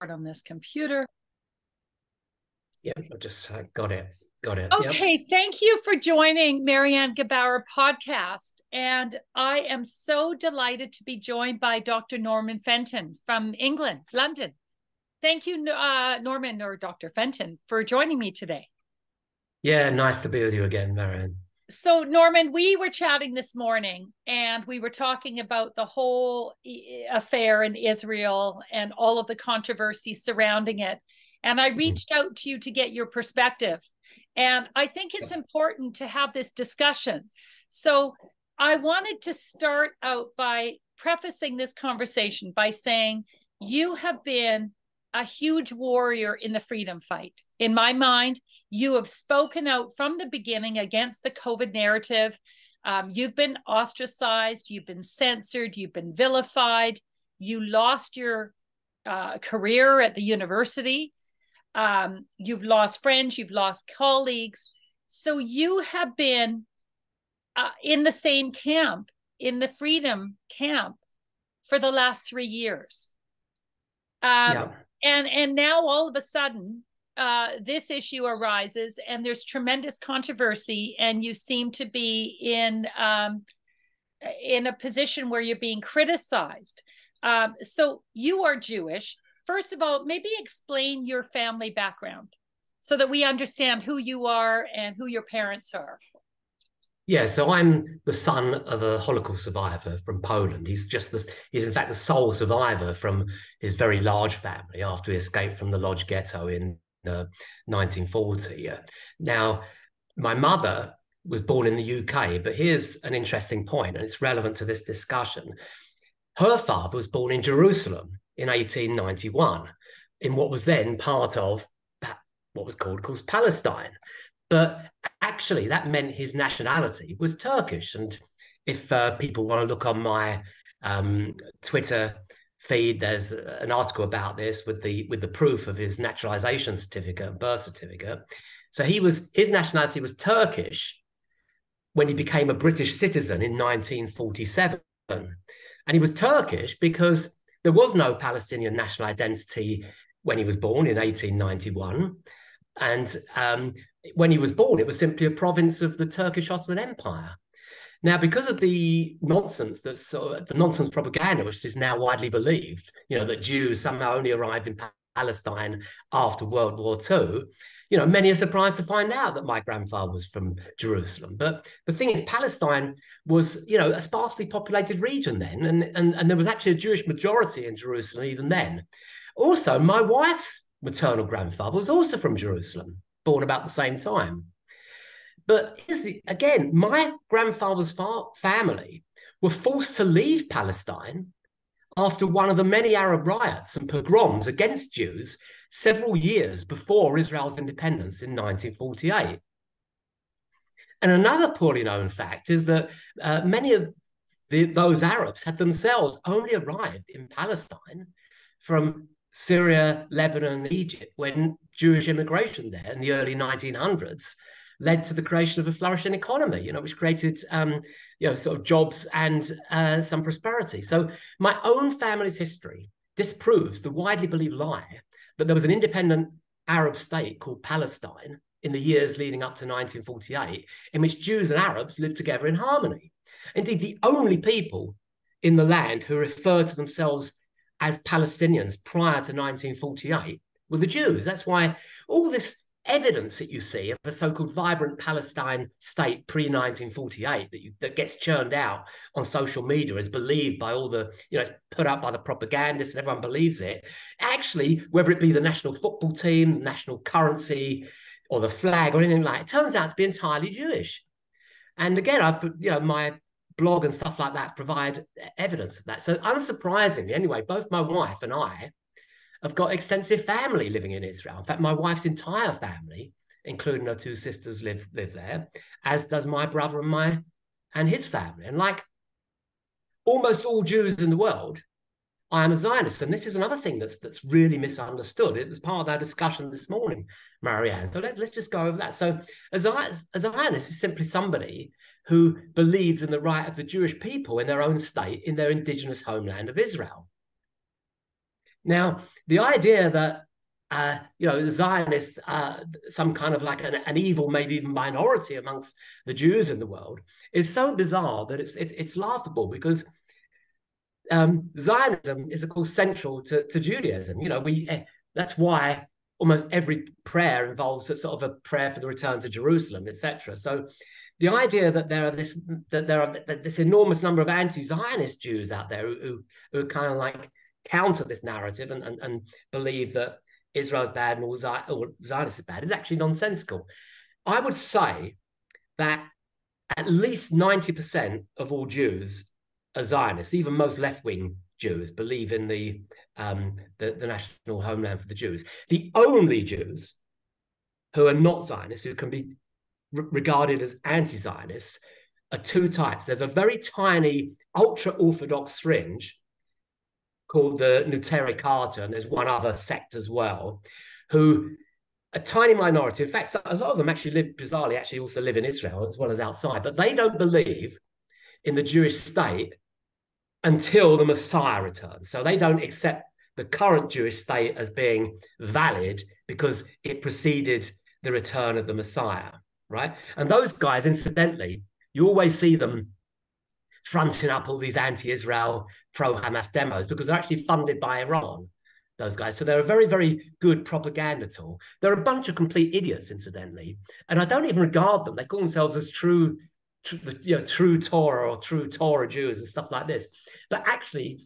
on this computer. Yeah, I just got it. Got it. Okay, yep. Thank you for joining Marianne Gebauer podcast. And I am so delighted to be joined by Dr. Norman Fenton from England, London. Thank you, Norman or Dr. Fenton, for joining me today. Yeah, nice to be with you again, Marianne. So, Norman, we were chatting this morning and we were talking about the whole affair in Israel and all of the controversy surrounding it. And I reached out to you to get your perspective. And I think it's important to have this discussion. So I wanted to start out by prefacing this conversation by saying you have been a huge warrior in the freedom fight. In my mind, you have spoken out from the beginning against the COVID narrative. You've been ostracized, you've been censored, you've been vilified. You lost your career at the university. You've lost friends, you've lost colleagues. So you have been in the same camp, in the freedom camp, for the last 3 years. And now all of a sudden, this issue arises and there's tremendous controversy, and you seem to be in a position where you're being criticized. So you are Jewish. First of all, maybe explain your family background so that we understand who you are and who your parents are. Yeah, so I'm the son of a Holocaust survivor from Poland. He's in fact the sole survivor from his very large family after he escaped from the Lodz ghetto in 1940. Now, my mother was born in the UK, but here's an interesting point, and it's relevant to this discussion. Her father was born in Jerusalem in 1891, in what was then part of what was called, of course, Palestine. But actually, that meant his nationality was Turkish. And if people want to look on my Twitter feed, there's an article about this with the proof of his naturalization certificate and birth certificate. So his nationality was Turkish when he became a British citizen in 1947. And he was Turkish because there was no Palestinian national identity when he was born in 1891. And when he was born, it was simply a province of the Turkish Ottoman Empire. Now, because of the nonsense the nonsense propaganda, which is now widely believed, that Jews somehow only arrived in Palestine after World War II, many are surprised to find out that my grandfather was from Jerusalem. But the thing is, Palestine was, a sparsely populated region then, and there was actually a Jewish majority in Jerusalem even then. Also, my wife's maternal grandfather was also from Jerusalem, born about the same time. But again, my grandfather's family were forced to leave Palestine after one of the many Arab riots and pogroms against Jews several years before Israel's independence in 1948. And another poorly known fact is that many of those Arabs had themselves only arrived in Palestine from Syria, Lebanon, Egypt, when Jewish immigration there in the early 1900s led to the creation of a flourishing economy, which created, sort of jobs and some prosperity. So my own family's history disproves the widely believed lie that there was an independent Arab state called Palestine in the years leading up to 1948, in which Jews and Arabs lived together in harmony. Indeed, the only people in the land who referred to themselves as Palestinians prior to 1948 were the Jews. That's why all this evidence that you see of a so-called vibrant Palestine state pre-1948 that gets churned out on social media is believed by all the, it's put up by the propagandists and everyone believes it. Actually, whether it be the national football team, the national currency, or the flag or anything like it, turns out to be entirely Jewish. And again, my blog and stuff like that provide evidence of that. So unsurprisingly, anyway, both my wife and I have got extensive family living in Israel. In fact, my wife's entire family, including her 2 sisters, live there, as does my brother and his family. And like almost all Jews in the world, I am a Zionist. And this is another thing that's really misunderstood. It was part of our discussion this morning, Marianne. So let's just go over that. So a Zionist is simply somebody who believes in the right of the Jewish people in their own state, in their indigenous homeland of Israel. Now, the idea that Zionists, some kind of like an evil, maybe even minority amongst the Jews in the world, is so bizarre that it's laughable, because Zionism is, of course, central to Judaism. That's why almost every prayer involves a sort of a prayer for the return to Jerusalem, etc. So the idea that there are this enormous number of anti-Zionist Jews out there who kind of like counter this narrative and believe that Israel's bad and all Zionists is bad is actually nonsensical. I would say that at least 90% of all Jews are Zionists. Even most left-wing Jews believe in the national homeland for the Jews. The only Jews who are not Zionists, who can be regarded as anti-Zionists, are two types. There's a very tiny ultra-Orthodox fringe called the Netanyahu Carter, and there's one other sect as well, who a tiny minority. In fact, a lot of them bizarrely also live in Israel as well as outside, but they don't believe in the Jewish state until the Messiah returns. So they don't accept the current Jewish state as being valid because it preceded the return of the Messiah, right? And those guys, incidentally, you always see them fronting up all these anti-Israel, pro-Hamas demos because they're actually funded by Iran, those guys. So they're a very, very good propaganda tool. They're a bunch of complete idiots, incidentally. And I don't even regard them. They call themselves as true Torah or true Torah Jews and stuff like this. But actually,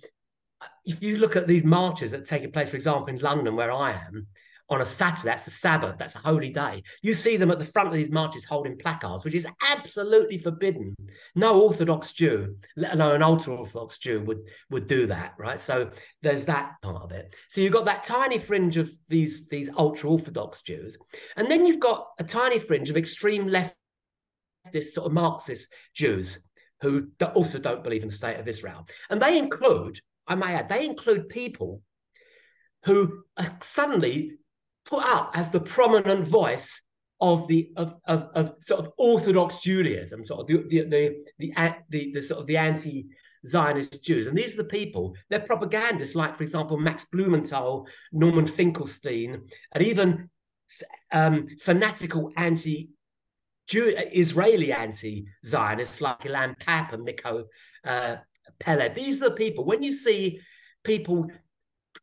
if you look at these marches that take place, for example, in London, where I am, on a Saturday, that's the Sabbath, that's a holy day. You see them at the front of these marches holding placards, which is absolutely forbidden. No Orthodox Jew, let alone an ultra-Orthodox Jew, would do that, right? So there's that part of it. So you've got that tiny fringe of these ultra-Orthodox Jews. And then you've got a tiny fringe of extreme leftist sort of Marxist Jews who also don't believe in the state of Israel. And they include, I may add, people who are suddenly put up as the prominent voice of sort of Orthodox Judaism, sort of the sort of the anti-Zionist Jews. And these are the people, they're propagandists like, for example, Max Blumenthal, Norman Finkelstein, and even fanatical Israeli anti-Zionists like Ilan Papp and Mikko Peled. These are the people, when you see people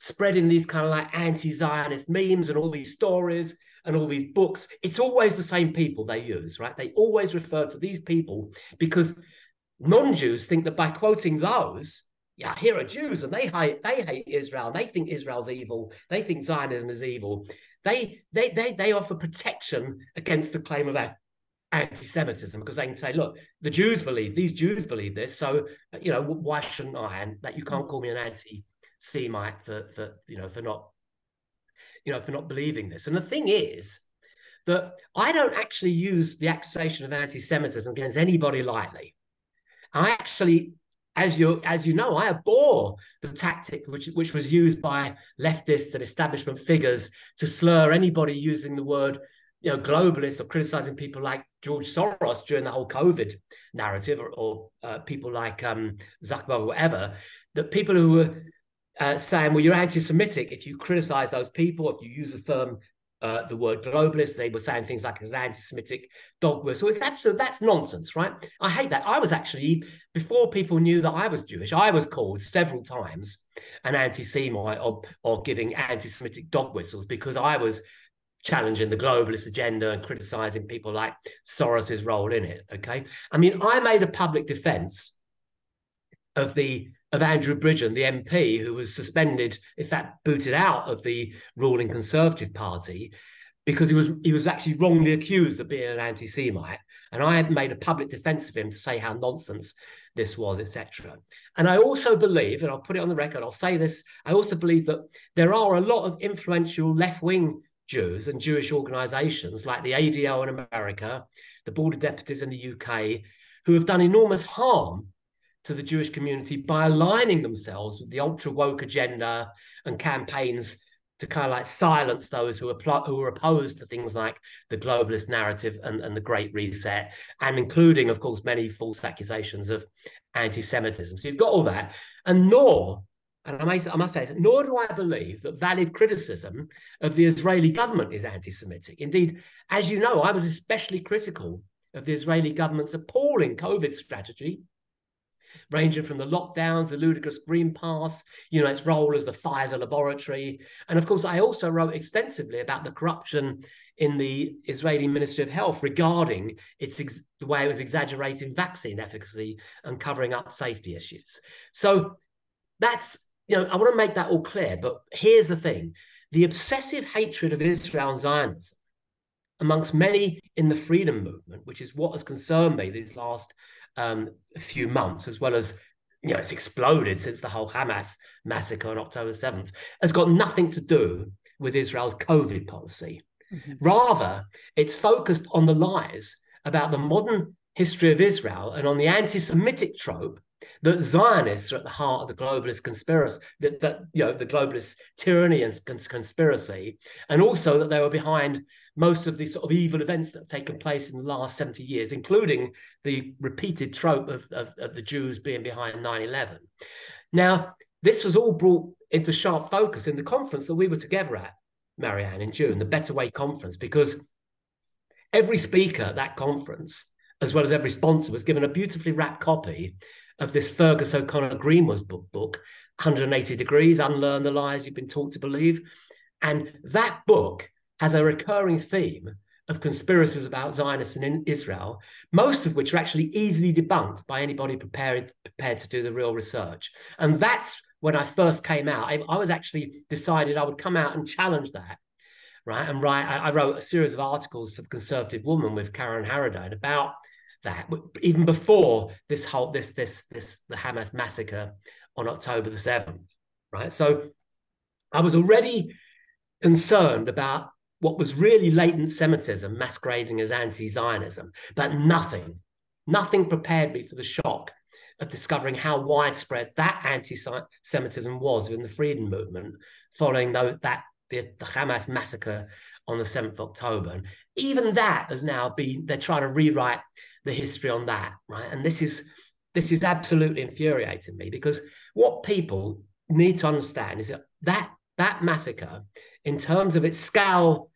spreading these kind of like anti-Zionist memes and all these stories and all these books, it's always the same people they use, right? They always refer to these people because non-Jews think that by quoting those, yeah, here are Jews and they hate Israel and they think Israel's evil. They think Zionism is evil. They offer protection against the claim of anti-Semitism because they can say, look, these Jews believe this, so why shouldn't I? And that you can't call me an anti-Semite for not believing this. And the thing is that I don't actually use the accusation of anti-Semitism against anybody lightly. I actually, as you know, I abhor the tactic which was used by leftists and establishment figures to slur anybody using the word globalist or criticizing people like George Soros during the whole COVID narrative, or people like Zuckerberg or whatever, that people who were saying, well, you're anti-Semitic if you criticize those people, if you use the word globalist. They were saying things like it's an anti-Semitic dog whistle. It's absolute, that's nonsense, right? I hate that. I was actually, before people knew that I was Jewish, I was called several times an anti-Semite or giving anti-Semitic dog whistles because I was challenging the globalist agenda and criticizing people like Soros's role in it. Okay, I mean, I made a public defense of Andrew Bridgen, the MP, who was suspended, in fact, booted out of the ruling Conservative Party because he was actually wrongly accused of being an anti-Semite, and I had made a public defense of him to say how nonsense this was, etc. And I also believe, and I'll put it on the record, I'll say this, I also believe that there are a lot of influential left-wing Jews and Jewish organizations like the ADL in America, the Board of Deputies in the UK, who have done enormous harm to the Jewish community by aligning themselves with the ultra-woke agenda and campaigns to kind of like silence those who are opposed to things like the globalist narrative and the Great Reset, and including, of course, many false accusations of anti-Semitism. So you've got all that. And nor and I must say, nor do I believe that valid criticism of the Israeli government is anti-Semitic. Indeed, as you know, I was especially critical of the Israeli government's appalling COVID strategy, ranging from the lockdowns, the ludicrous Green Pass, its role as the Pfizer laboratory. And of course, I also wrote extensively about the corruption in the Israeli Ministry of Health regarding the way it was exaggerating vaccine efficacy and covering up safety issues. So that's, I want to make that all clear. But here's the thing. The obsessive hatred of Israel and Zionism amongst many in the freedom movement, which is what has concerned me these last few months, as well as, it's exploded since the whole Hamas massacre on October 7th, has got nothing to do with Israel's COVID policy. Mm-hmm. Rather, it's focused on the lies about the modern history of Israel and on the anti-Semitic trope that Zionists are at the heart of the globalist conspiracy, that the globalist tyranny and conspiracy, and also that they were behind most of these sort of evil events that have taken place in the last 70 years, including the repeated trope of the Jews being behind 9/11. Now, this was all brought into sharp focus in the conference that we were together at, Marianne, in June, the Better Way conference, because every speaker at that conference, as well as every sponsor, was given a beautifully wrapped copy of this Fergus O'Connor Greenwood's book, 180 Degrees, Unlearn the Lies You've Been Taught to Believe. And that book has a recurring theme of conspiracies about Zionists in Israel, most of which are actually easily debunked by anybody prepared to do the real research. And that's when I first came out. I was actually decided I would come out and challenge that, right? And I wrote a series of articles for the Conservative Woman with Karen Harradine about that, even before the Hamas massacre on October the 7th, right? So I was already concerned about what was really latent Semitism masquerading as anti-Zionism, but nothing prepared me for the shock of discovering how widespread that anti-Semitism was within the freedom movement following the Hamas massacre on the 7th of October. And even that has now been, they're trying to rewrite the history on that, right? And this is absolutely infuriating me, because what people need to understand is that massacre, in terms of its scale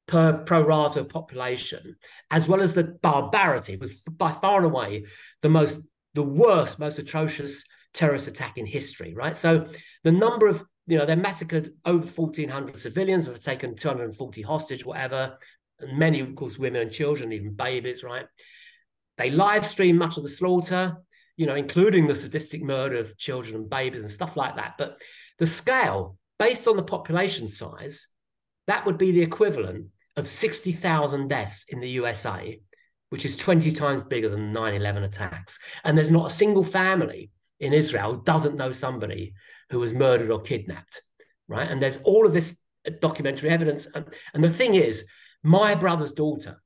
per pro rata population, as well as the barbarity, was by far and away the worst, most atrocious terrorist attack in history, right? So the number of, they massacred over 1,400 civilians, have taken 240 hostage, whatever, and many, of course, women and children, even babies, right? They live stream much of the slaughter, including the sadistic murder of children and babies and stuff like that. But the scale, based on the population size, that would be the equivalent of 60,000 deaths in the USA, which is 20 times bigger than the 9/11 attacks. And there's not a single family in Israel who doesn't know somebody who was murdered or kidnapped, right? And there's all of this documentary evidence. And the thing is, my brother's daughter,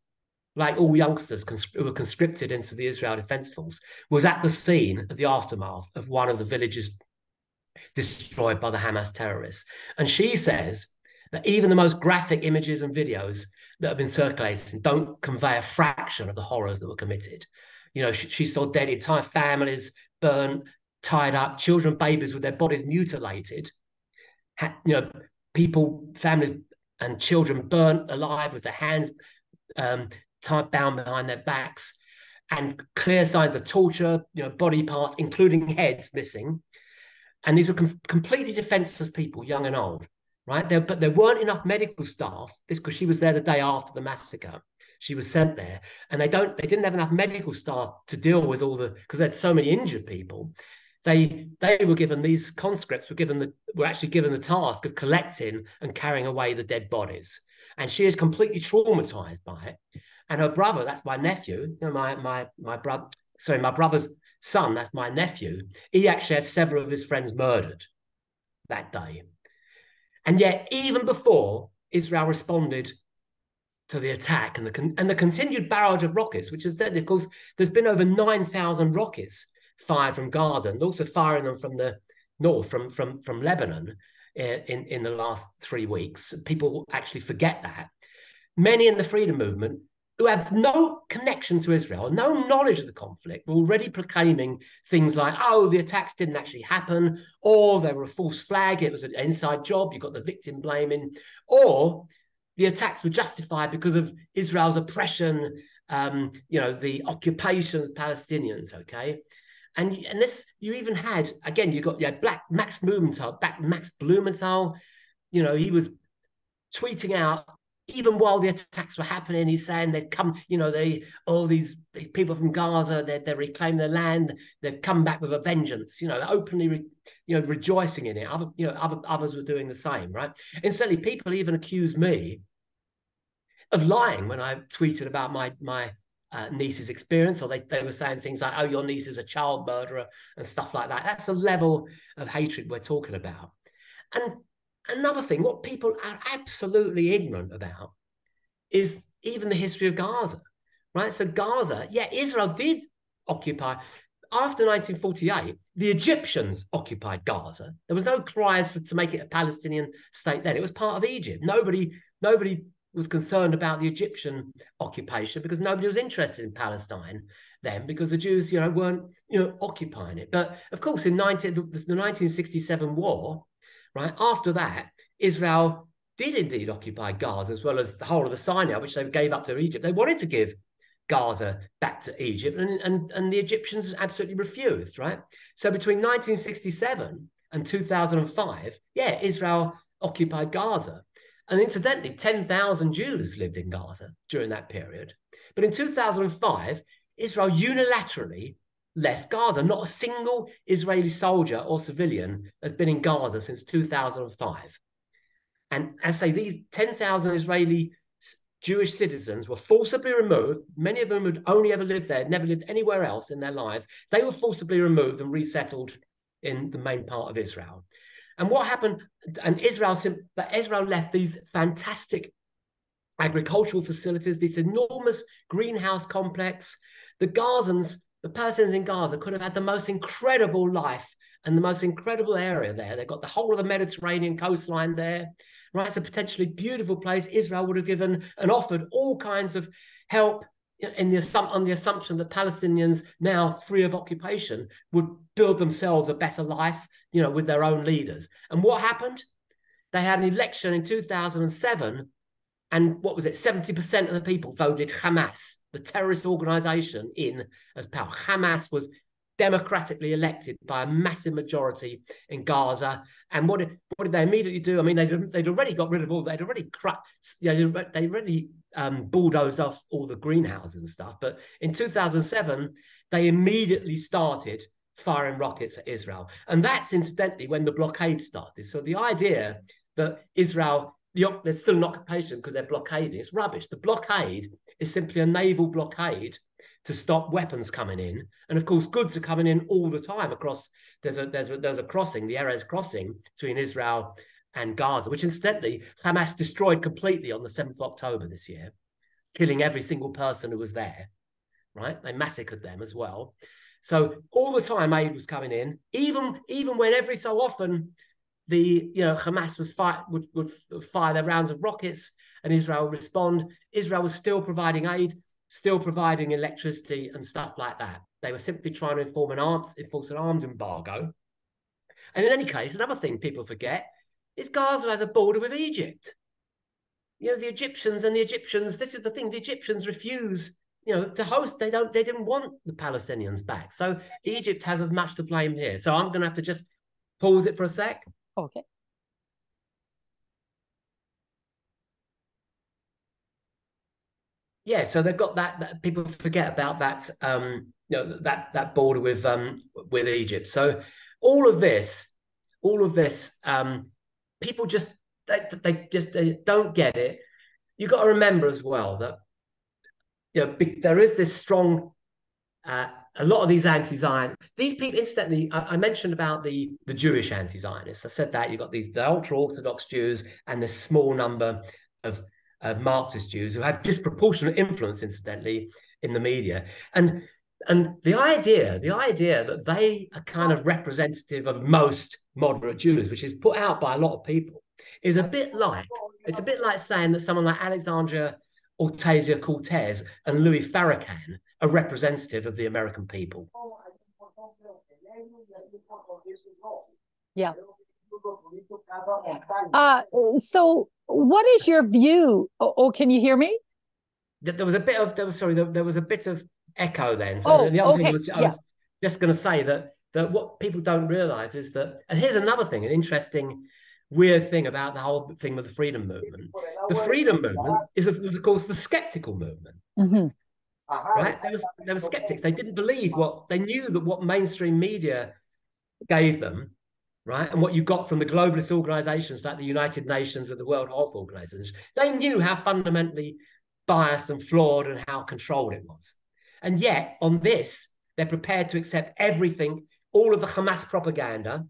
like all youngsters who were conscripted into the Israel Defense Force, was at the scene of the aftermath of one of the villages destroyed by the Hamas terrorists. And she says that even the most graphic images and videos that have been circulating don't convey a fraction of the horrors that were committed. She saw dead entire families burnt, tied up, children, babies with their bodies mutilated, families and children burnt alive with their hands tied bound behind their backs, and clear signs of torture, body parts, including heads missing. And these were completely defenseless people, young and old, right? But there weren't enough medical staff. This because she was there the day after the massacre. She was sent there, and they didn't have enough medical staff to deal with because they had so many injured people. They were given, these conscripts were actually given the task of collecting and carrying away the dead bodies. And she is completely traumatized by it. And her brother, that's my nephew, my brother's son, that's my nephew, he actually had several of his friends murdered that day. And yet, even before Israel responded to the attack and the continued barrage of rockets, which is that, of course, there's been over 9,000 rockets fired from Gaza, and also firing them from the north, from Lebanon in the last 3 weeks. People actually forget that. Many in the freedom movement who have no connection to Israel, no knowledge of the conflict, were already proclaiming things like, oh, the attacks didn't actually happen, or they were a false flag, it was an inside job, you got the victim blaming, or the attacks were justified because of Israel's oppression, the occupation of Palestinians, okay? And this, you even had, again, you got Max Blumenthal, he was tweeting out, even while the attacks were happening, he's saying they've come, these people from Gaza, they reclaim their land, they've come back with a vengeance, openly, rejoicing in it. Others were doing the same, right? And certainly people even accused me of lying when I tweeted about my niece's experience, or they were saying things like, oh, your niece is a child murderer and stuff like that. That's the level of hatred we're talking about. And another thing, what people are absolutely ignorant about is even the history of Gaza, right? So Gaza, Israel did occupy. After 1948, the Egyptians occupied Gaza. There was no cries to make it a Palestinian state then. It was part of Egypt. Nobody was concerned about the Egyptian occupation because nobody was interested in Palestine then, because the Jews, weren't, occupying it. But of course, in the 1967 war, right after that, Israel did indeed occupy Gaza as well as the whole of the Sinai, which they gave up to Egypt. They wanted to give Gaza back to Egypt, and the Egyptians absolutely refused, right? So between 1967 and 2005, Israel occupied Gaza. And incidentally, 10,000 Jews lived in Gaza during that period. But in 2005, Israel unilaterally left Gaza. Not a single Israeli soldier or civilian has been in Gaza since 2005. And as I say, these 10,000 Israeli Jewish citizens were forcibly removed. Many of them had only ever lived there, never lived anywhere else in their lives. They were forcibly removed and resettled in the main part of Israel. And what happened, and Israel left these fantastic agricultural facilities, this enormous greenhouse complex. The Palestinians in Gaza could have had the most incredible life and the most incredible area there. They've got the whole of the Mediterranean coastline there, right? It's a potentially beautiful place. Israel would have given and offered all kinds of help on the assumption that Palestinians, now free of occupation, would build themselves a better life, with their own leaders. And what happened? They had an election in 2007, and what was it? 70% of the people voted Hamas, the terrorist organization, in as power. Hamas was democratically elected by a massive majority in Gaza. And what did they immediately do? I mean, they'd already got rid of all. They'd already bulldozed off all the greenhouses and stuff. But in 2007, they immediately started firing rockets at Israel. And that's incidentally when the blockade started. So the idea that Israel, there's still an occupation because they're blockading, it's rubbish. The blockade is simply a naval blockade to stop weapons coming in. And of course, goods are coming in all the time across, there's a crossing, the Erez crossing between Israel and Gaza, which incidentally, Hamas destroyed completely on the 7th of October this year, killing every single person who was there, right? They massacred them as well. So all the time aid was coming in, even when every so often Hamas would fire their rounds of rockets and Israel would respond. Israel was still providing aid, still providing electricity and stuff like that. They were simply trying to enforce an arms embargo. And in any case, another thing people forget is Gaza has a border with Egypt. The Egyptians, this is the thing, the Egyptians refuse to host. They didn't want the Palestinians back. So Egypt has as much to blame here. So I'm going to have to just pause it for a sec. Okay. Yeah, so they've got that people forget about that that border with Egypt. So all of this, people just they don't get it. You've got to remember as well that there is this strong a lot of these anti-Zionists, these people, incidentally, I mentioned about the Jewish anti-Zionists. I said that you've got the ultra-Orthodox Jews and this small number of Marxist Jews who have disproportionate influence, incidentally, in the media. And the idea that they are kind of representative of most moderate Jews, which is put out by a lot of people, is it's a bit like saying that someone like Alexandria Ocasio-Cortez and Louis Farrakhan a representative of the American people? Yeah. So what is your view? Can you hear me? There was a bit of there was a bit of echo then. So the other thing I was just going to say that what people don't realize is that, and here's another thing, an interesting, weird thing about the whole thing with the freedom movement. The freedom movement was of course the skeptical movement. Mm-hmm. Right? They were skeptics. They didn't believe they knew that what mainstream media gave them, right? And what you got from the globalist organizations like the United Nations and the World Health Organization, they knew how fundamentally biased and flawed and how controlled it was. And yet, on this, they're prepared to accept everything, all of the Hamas propaganda,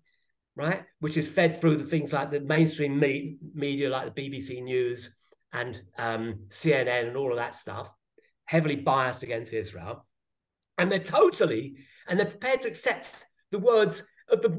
right? Which is fed through the things like the mainstream media, like the BBC News and CNN and all of that stuff, heavily biased against Israel. And they're prepared to accept the words of the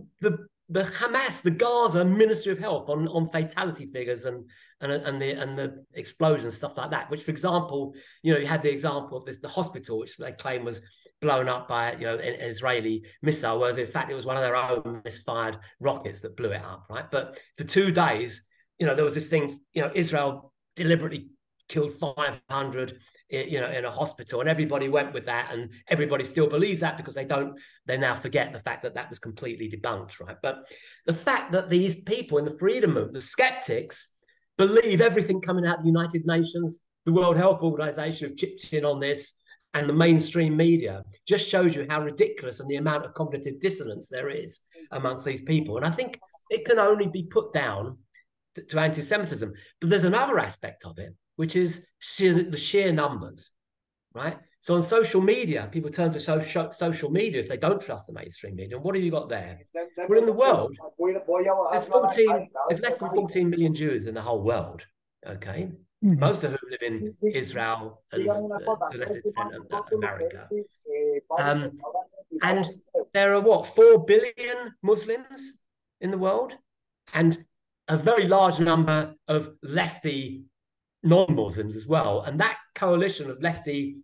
Hamas, the Gaza Ministry of Health on fatality figures and the explosions, stuff like that. Which, for example, you had the example of the hospital, which they claim was blown up by an Israeli missile, whereas in fact it was one of their own misfired rockets that blew it up, right? But for 2 days, there was this thing, Israel deliberately killed 500 in a hospital, and everybody went with that, and everybody still believes that because they now forget the fact that was completely debunked, right? But the fact that these people in the freedom movement, the skeptics, believe everything coming out of the United Nations, the World Health Organization have chipped in on this, and the mainstream media, just shows you how ridiculous and the amount of cognitive dissonance there is amongst these people. And I think it can only be put down to anti-Semitism. But there's another aspect of it, which is the sheer numbers, right? So on social media, people turn to social media if they don't trust the mainstream media. And what have you got there? Well, in the world, there's less than 14 million Jews in the whole world, okay? Mm-hmm. Most of whom live in Israel and to a lesser extent America. And there are 4 billion Muslims in the world, and a very large number of lefty non-Muslims as well. And that coalition of lefty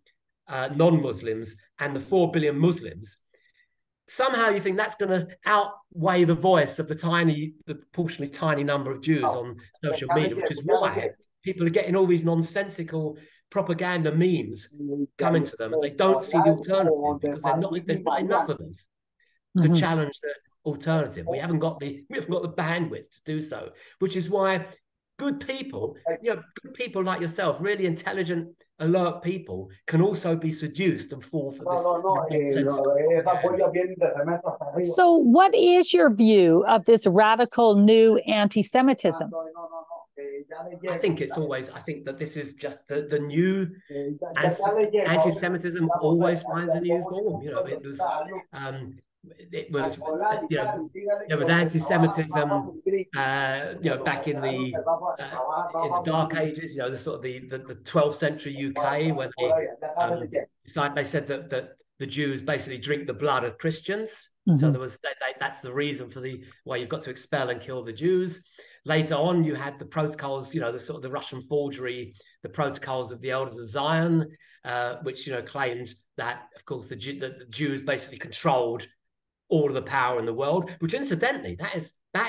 non-Muslims and the 4 billion Muslims, somehow you think that's going to outweigh the voice of the proportionally tiny number of Jews on social media, which is why people are getting all these nonsensical propaganda memes coming to them, and they don't see the alternative because there's not enough of us to challenge the alternative. We haven't got the bandwidth to do so, which is why good people like yourself, really intelligent, alert people, can also be seduced and fall for this nonsensical. So what is your view of this radical new anti-Semitism? I think that this is just the new, as anti-Semitism always finds a new form. It was there was anti-Semitism back in the Dark Ages, the sort of the 12th century UK, when they said that the Jews basically drink the blood of Christians. Mm-hmm. So there was that's the reason for why you've got to expel and kill the Jews. Later on, you had the protocols, the sort of the Russian forgery, the protocols of the Elders of Zion, which claimed that, of course, the Jews basically controlled all of the power in the world. Which, incidentally, that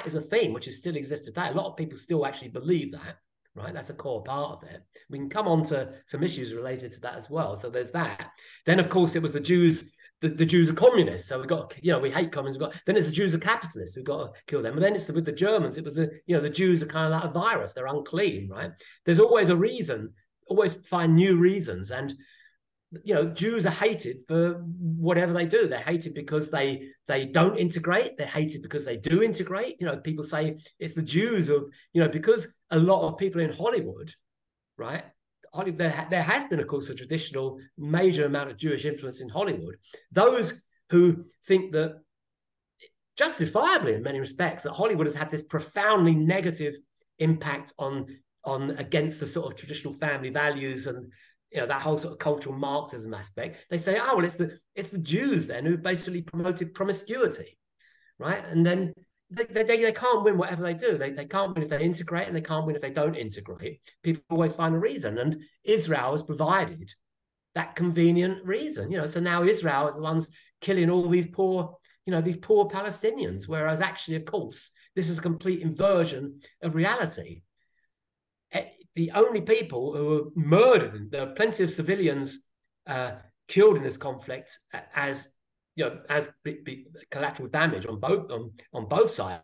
is a theme which still exists today. A lot of people still actually believe that, right? That's a core part of it. We can come on to some issues related to that as well. So there's that. Then, of course, it was the Jews. The Jews are communists, so we hate communism. Then it's the Jews are capitalists. We've got to kill them. And then it's with the Germans. It was the Jews are kind of like a virus. They're unclean, right? There's always a reason. Always find new reasons. And Jews are hated for whatever they do. They're hated because they don't integrate. They're hated because they do integrate. People say it's the Jews, because a lot of people in Hollywood, right? There has been, of course, a traditional major amount of Jewish influence in Hollywood. Those who think that, justifiably in many respects, that Hollywood has had this profoundly negative impact on against the sort of traditional family values and that whole sort of cultural Marxism aspect, they say, oh, well, it's the Jews then who basically promoted promiscuity, right? And then they can't win whatever they do. They can't win if they integrate, and they can't win if they don't integrate. People always find a reason, and Israel has provided that convenient reason. So now Israel is the ones killing all these poor Palestinians, whereas actually, of course, this is a complete inversion of reality. The only people who were murdered, there are plenty of civilians killed in this conflict as collateral damage on both sides,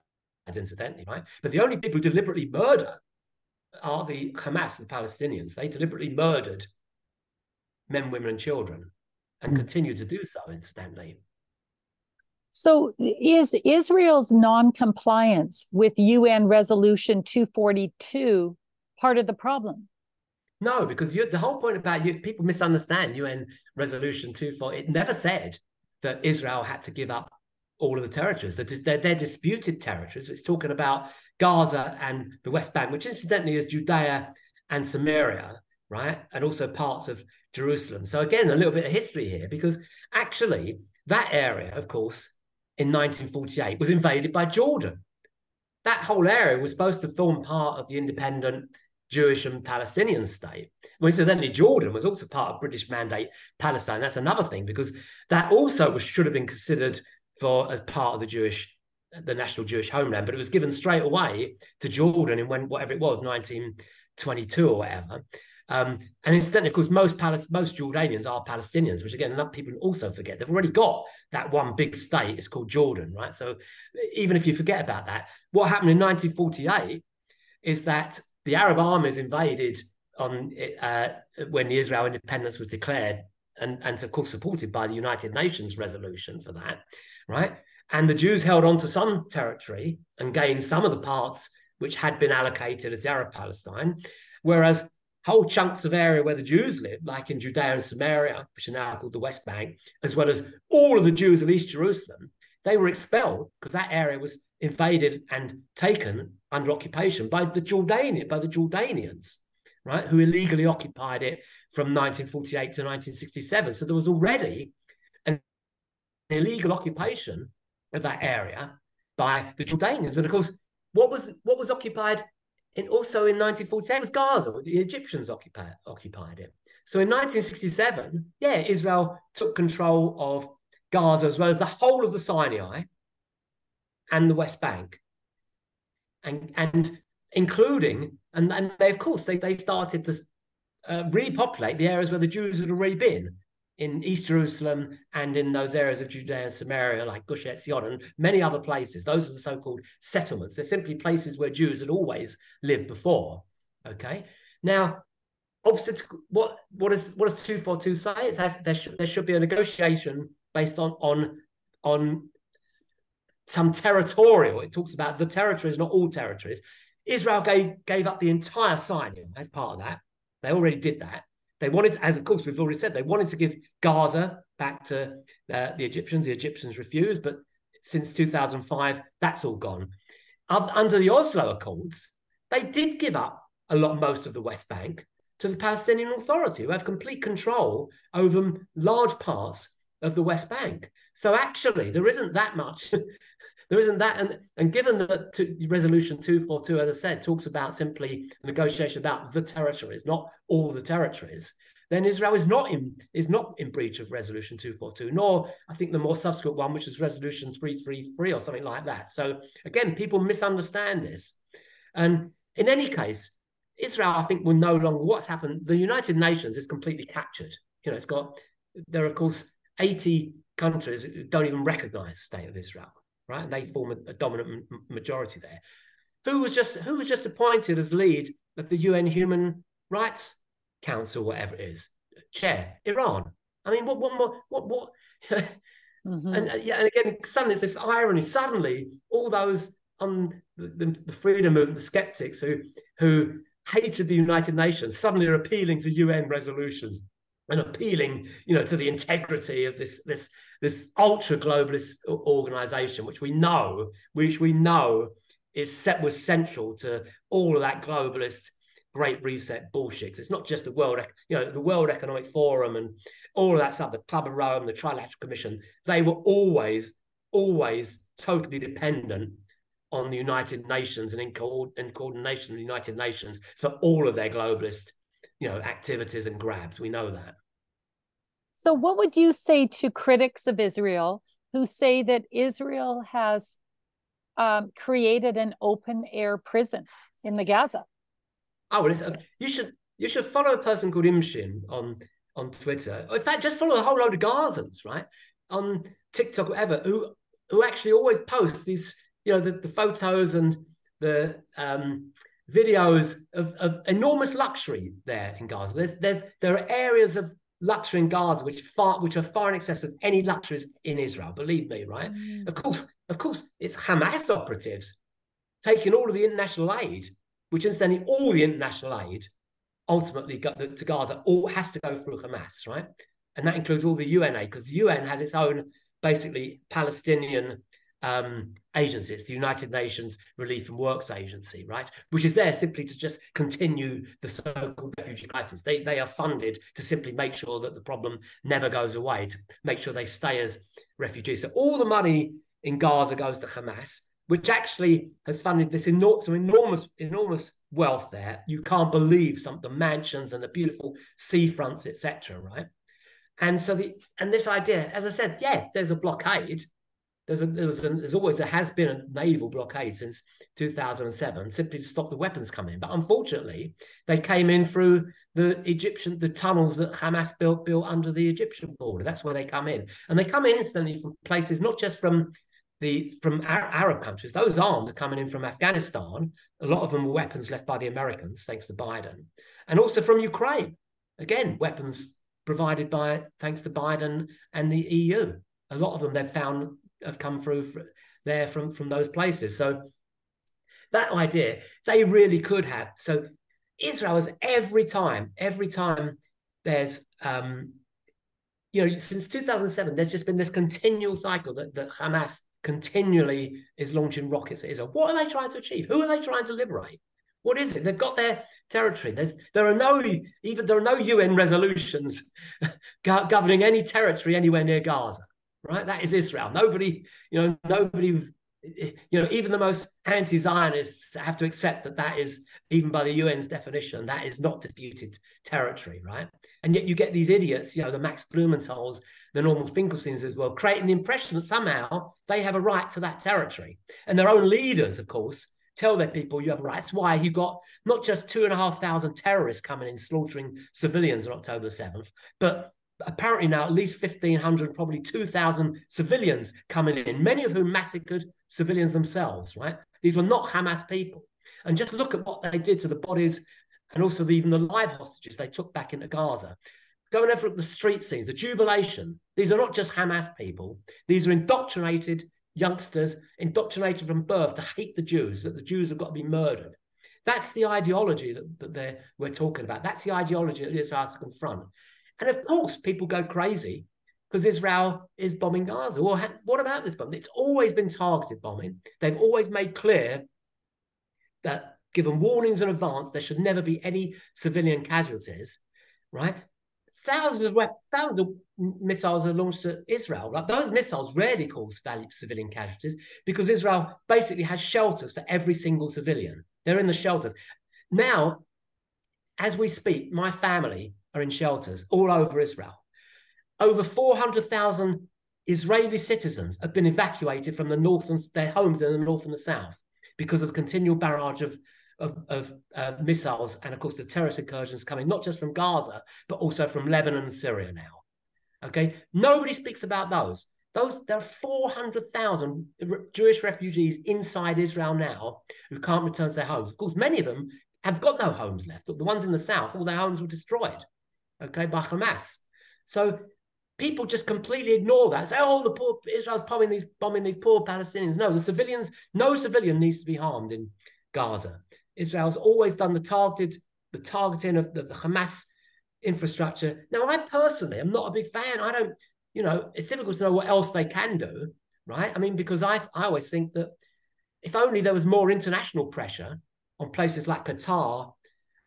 incidentally, right? But the only people who deliberately murder are the Hamas, the Palestinians. They deliberately murdered men, women, and children, and continue to do so, incidentally. So is Israel's non-compliance with UN Resolution 242 part of the problem? No, because the whole point about people misunderstand UN Resolution 242. It never said that Israel had to give up all of the territories. They're disputed territories. It's talking about Gaza and the West Bank, which incidentally is Judea and Samaria, right? And also parts of Jerusalem. So again, a little bit of history here, because actually that area, of course, in 1948 was invaded by Jordan. That whole area was supposed to form part of the independent Jewish and Palestinian state. Well, incidentally, Jordan was also part of British Mandate Palestine. That's another thing, because that also should have been considered as part of the national Jewish homeland, but it was given straight away to Jordan in whatever it was, 1922 or whatever. And incidentally, of course, most Jordanians are Palestinians, which again, enough people also forget. They've already got that one big state. It's called Jordan, right? So even if you forget about that, what happened in 1948 is that the Arab armies invaded when the Israel independence was declared, and of course supported by the United Nations resolution for that, right? And the Jews held on to some territory and gained some of the parts which had been allocated as the Arab Palestine, whereas whole chunks of area where the Jews lived, like in Judea and Samaria, which are now called the West Bank, as well as all of the Jews of East Jerusalem, they were expelled because that area was invaded and taken under occupation by the Jordanians, right, who illegally occupied it from 1948 to 1967. So there was already an illegal occupation of that area by the Jordanians. And of course, what was occupied also in 1948 was Gaza. The Egyptians occupied it. So in 1967, Israel took control of Gaza as well as the whole of the Sinai and the West Bank, and including, and they, of course, they started to repopulate the areas where the Jews had already been in East Jerusalem and in those areas of Judea and Samaria, like Gush Etzion and many other places. Those are the so-called settlements. They're simply places where Jews had always lived before. Okay. Now, what does 242 say? There should be a negotiation based on some territorial. It talks about the territories, not all territories. Israel gave up the entire Sinai as part of that. They already did that. They wanted, as of course we've already said, they wanted to give Gaza back to the Egyptians. The Egyptians refused, but since 2005, that's all gone. Under the Oslo Accords, they did give up most of the West Bank to the Palestinian Authority, who have complete control over large parts of the West Bank. So actually, there isn't that much. There isn't that, and given that Resolution 242, as I said, talks about simply a negotiation about the territories, not all the territories, then Israel is not in breach of Resolution 242, nor I think the more subsequent one, which is Resolution 333 or something like that. So again, people misunderstand this. And in any case, Israel, I think, will no longer, what's happened, the United Nations is completely captured. There are, of course, 80 countries who don't even recognize the state of Israel. Right, and they form a dominant majority there. Who was just appointed as lead of the UN Human Rights Council, whatever it is, chair? Iran. I mean, what more? Mm-hmm. And again, suddenly it's this irony. Suddenly, all those on the freedom movement, the skeptics who hated the United Nations, suddenly are appealing to UN resolutions and appealing, to the integrity of this ultra globalist organization, which we know was central to all of that globalist Great Reset bullshit. It's not just the World Economic Forum and all of that stuff, the Club of Rome, the Trilateral Commission. They were always totally dependent on the United Nations and in coordination with the United Nations for all of their globalist, activities and grabs. We know that. So what would you say to critics of Israel who say that Israel has created an open air prison in the Gaza? Oh, well, you should follow a person called Imshin on Twitter. In fact, just follow a whole load of Gazans, right? On TikTok, whatever, who actually always post these, the photos and the videos of enormous luxury there in Gaza. There are areas of luxury in Gaza which are far in excess of any luxuries in Israel. Believe me, right? Of course, it's Hamas operatives taking all of the international aid, which incidentally, all the international aid ultimately to Gaza all has to go through Hamas, right? And that includes all the UN aid, because the UN has its own basically Palestinian agency. It's the United Nations Relief and Works Agency, right? Which is there simply to just continue the so-called refugee crisis. They are funded to simply make sure that the problem never goes away, to make sure they stay as refugees. So all the money in Gaza goes to Hamas, which actually has funded this enormous wealth there. You can't believe the mansions and the beautiful seafronts, etc., right? And so this idea, as I said, yeah, there's a blockade. There has been a naval blockade since 2007, simply to stop the weapons coming in. But unfortunately, they came in through the tunnels that Hamas built under the Egyptian border. That's where they come in, and they come in instantly from places not just from Arab countries. Those armed are coming in from Afghanistan. A lot of them were weapons left by the Americans, thanks to Biden, and also from Ukraine. Again, weapons provided thanks to Biden and the EU. A lot of them they've found have come through there from those places. So that idea, they really could have. So Israel is every time there's since 2007, there's just been this continual cycle that Hamas continually is launching rockets at Israel. What are they trying to achieve? Who are they trying to liberate? What is it? They've got their territory. There are no UN resolutions governing any territory anywhere near Gaza. Right, that is Israel. Nobody, even the most anti-Zionists have to accept that is, even by the UN's definition, that is not disputed territory, right? And yet you get these idiots, the Max Blumenthal's, the Norman Finkelsteins as well, creating the impression that somehow they have a right to that territory. And their own leaders, of course, tell their people you have rights. That's why you got not just 2,500 terrorists coming in slaughtering civilians on October 7th, but apparently now at least 1,500, probably 2,000 civilians coming in, many of whom massacred civilians themselves, right? These were not Hamas people. And just look at what they did to the bodies and also even the live hostages they took back into Gaza. Go and have a look at the street scenes, the jubilation. These are not just Hamas people. These are indoctrinated youngsters, indoctrinated from birth to hate the Jews, that the Jews have got to be murdered. That's the ideology that we're talking about. That's the ideology that Israel has to confront. And of course, people go crazy because Israel is bombing Gaza. Well, what about this bombing? It's always been targeted bombing. They've always made clear that, given warnings in advance, there should never be any civilian casualties, right? Thousands of missiles are launched at Israel. Like, those missiles rarely cause civilian casualties because Israel basically has shelters for every single civilian. They're in the shelters. Now, as we speak, my family are in shelters all over Israel. Over 400,000 Israeli citizens have been evacuated from the north and their homes in the north and the south because of a continual barrage of missiles and, of course, the terrorist incursions coming not just from Gaza, but also from Lebanon and Syria now. Okay, nobody speaks about those. There are 400,000 Jewish refugees inside Israel now who can't return to their homes. Of course, many of them have got no homes left. But the ones in the south, all their homes were destroyed, okay, by Hamas. So people just completely ignore that. Say, oh, the poor Israel's bombing these poor Palestinians. No, no civilian needs to be harmed in Gaza. Israel's always done the targeting of the Hamas infrastructure. Now, I personally am not a big fan. I don't, it's difficult to know what else they can do, right? I mean, because I always think that if only there was more international pressure on places like Qatar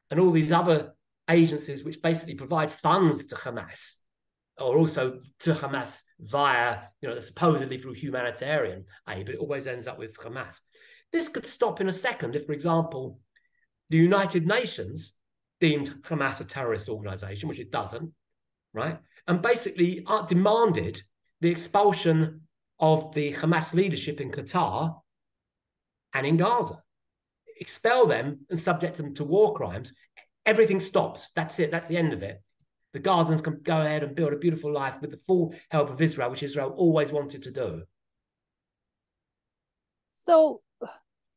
and all these other agencies which basically provide funds to Hamas, or also to Hamas via, supposedly through humanitarian aid, but it always ends up with Hamas. This could stop in a second if, for example, the United Nations deemed Hamas a terrorist organization, which it doesn't, right? And basically demanded the expulsion of the Hamas leadership in Qatar and in Gaza. Expel them and subject them to war crimes. Everything stops. That's it. That's the end of it. The Gazans can go ahead and build a beautiful life with the full help of Israel, which Israel always wanted to do. So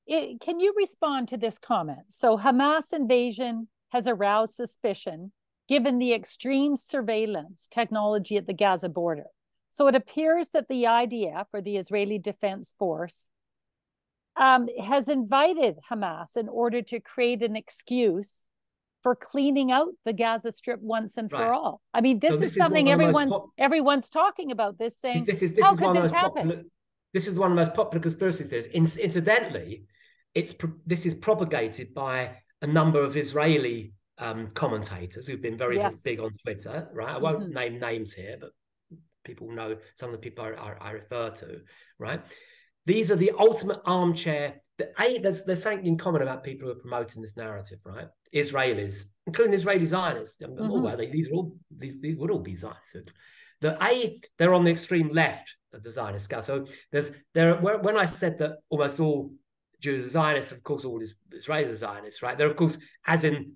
can you respond to this comment? So Hamas invasion has aroused suspicion given the extreme surveillance technology at the Gaza border. So it appears that the IDF, or the Israeli Defense Force, has invited Hamas in order to create an excuse for cleaning out the Gaza Strip once and for all. I mean, this is something everyone's talking about. This saying, how could this happen? This is one of the most popular conspiracy theories. Incidentally, this is propagated by a number of Israeli commentators who've been very big on Twitter, right? I won't name names here, but people know some of the people I refer to, right? These are the ultimate armchair. There's something in common about people who are promoting this narrative, right? Israelis, including Israeli Zionists. These would all be Zionists. They're on the extreme left of the Zionist scale. So when I said that almost all Jews are Zionists, of course, all Israelis are Zionists, right? There, of course, as in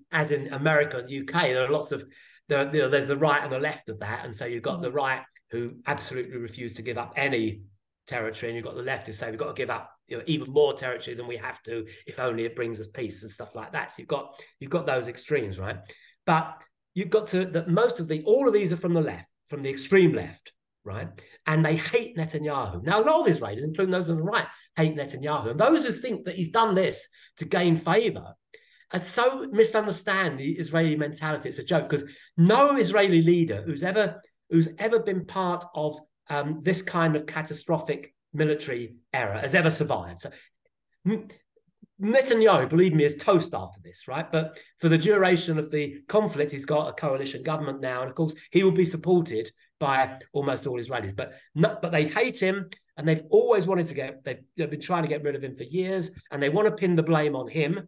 America and the UK, there are lots of there's the right and the left of that, and so you've got the right who absolutely refuse to give up any territory, and you've got the left who say we've got to give up even more territory than we have to if only it brings us peace and stuff like that. So you've got those extremes, right? But you've got to that all of these are from the left, from the extreme left, right? And they hate Netanyahu. Now, a lot of Israelis, including those on the right, hate Netanyahu. And those who think that he's done this to gain favor and so misunderstand the Israeli mentality. It's a joke, because no Israeli leader who's ever been part of this kind of catastrophic military era has ever survived. So Netanyahu, believe me, is toast after this, right? But for the duration of the conflict, he's got a coalition government now, and of course, he will be supported by almost all Israelis. But they hate him, and they've always wanted to they've been trying to get rid of him for years, and they want to pin the blame on him,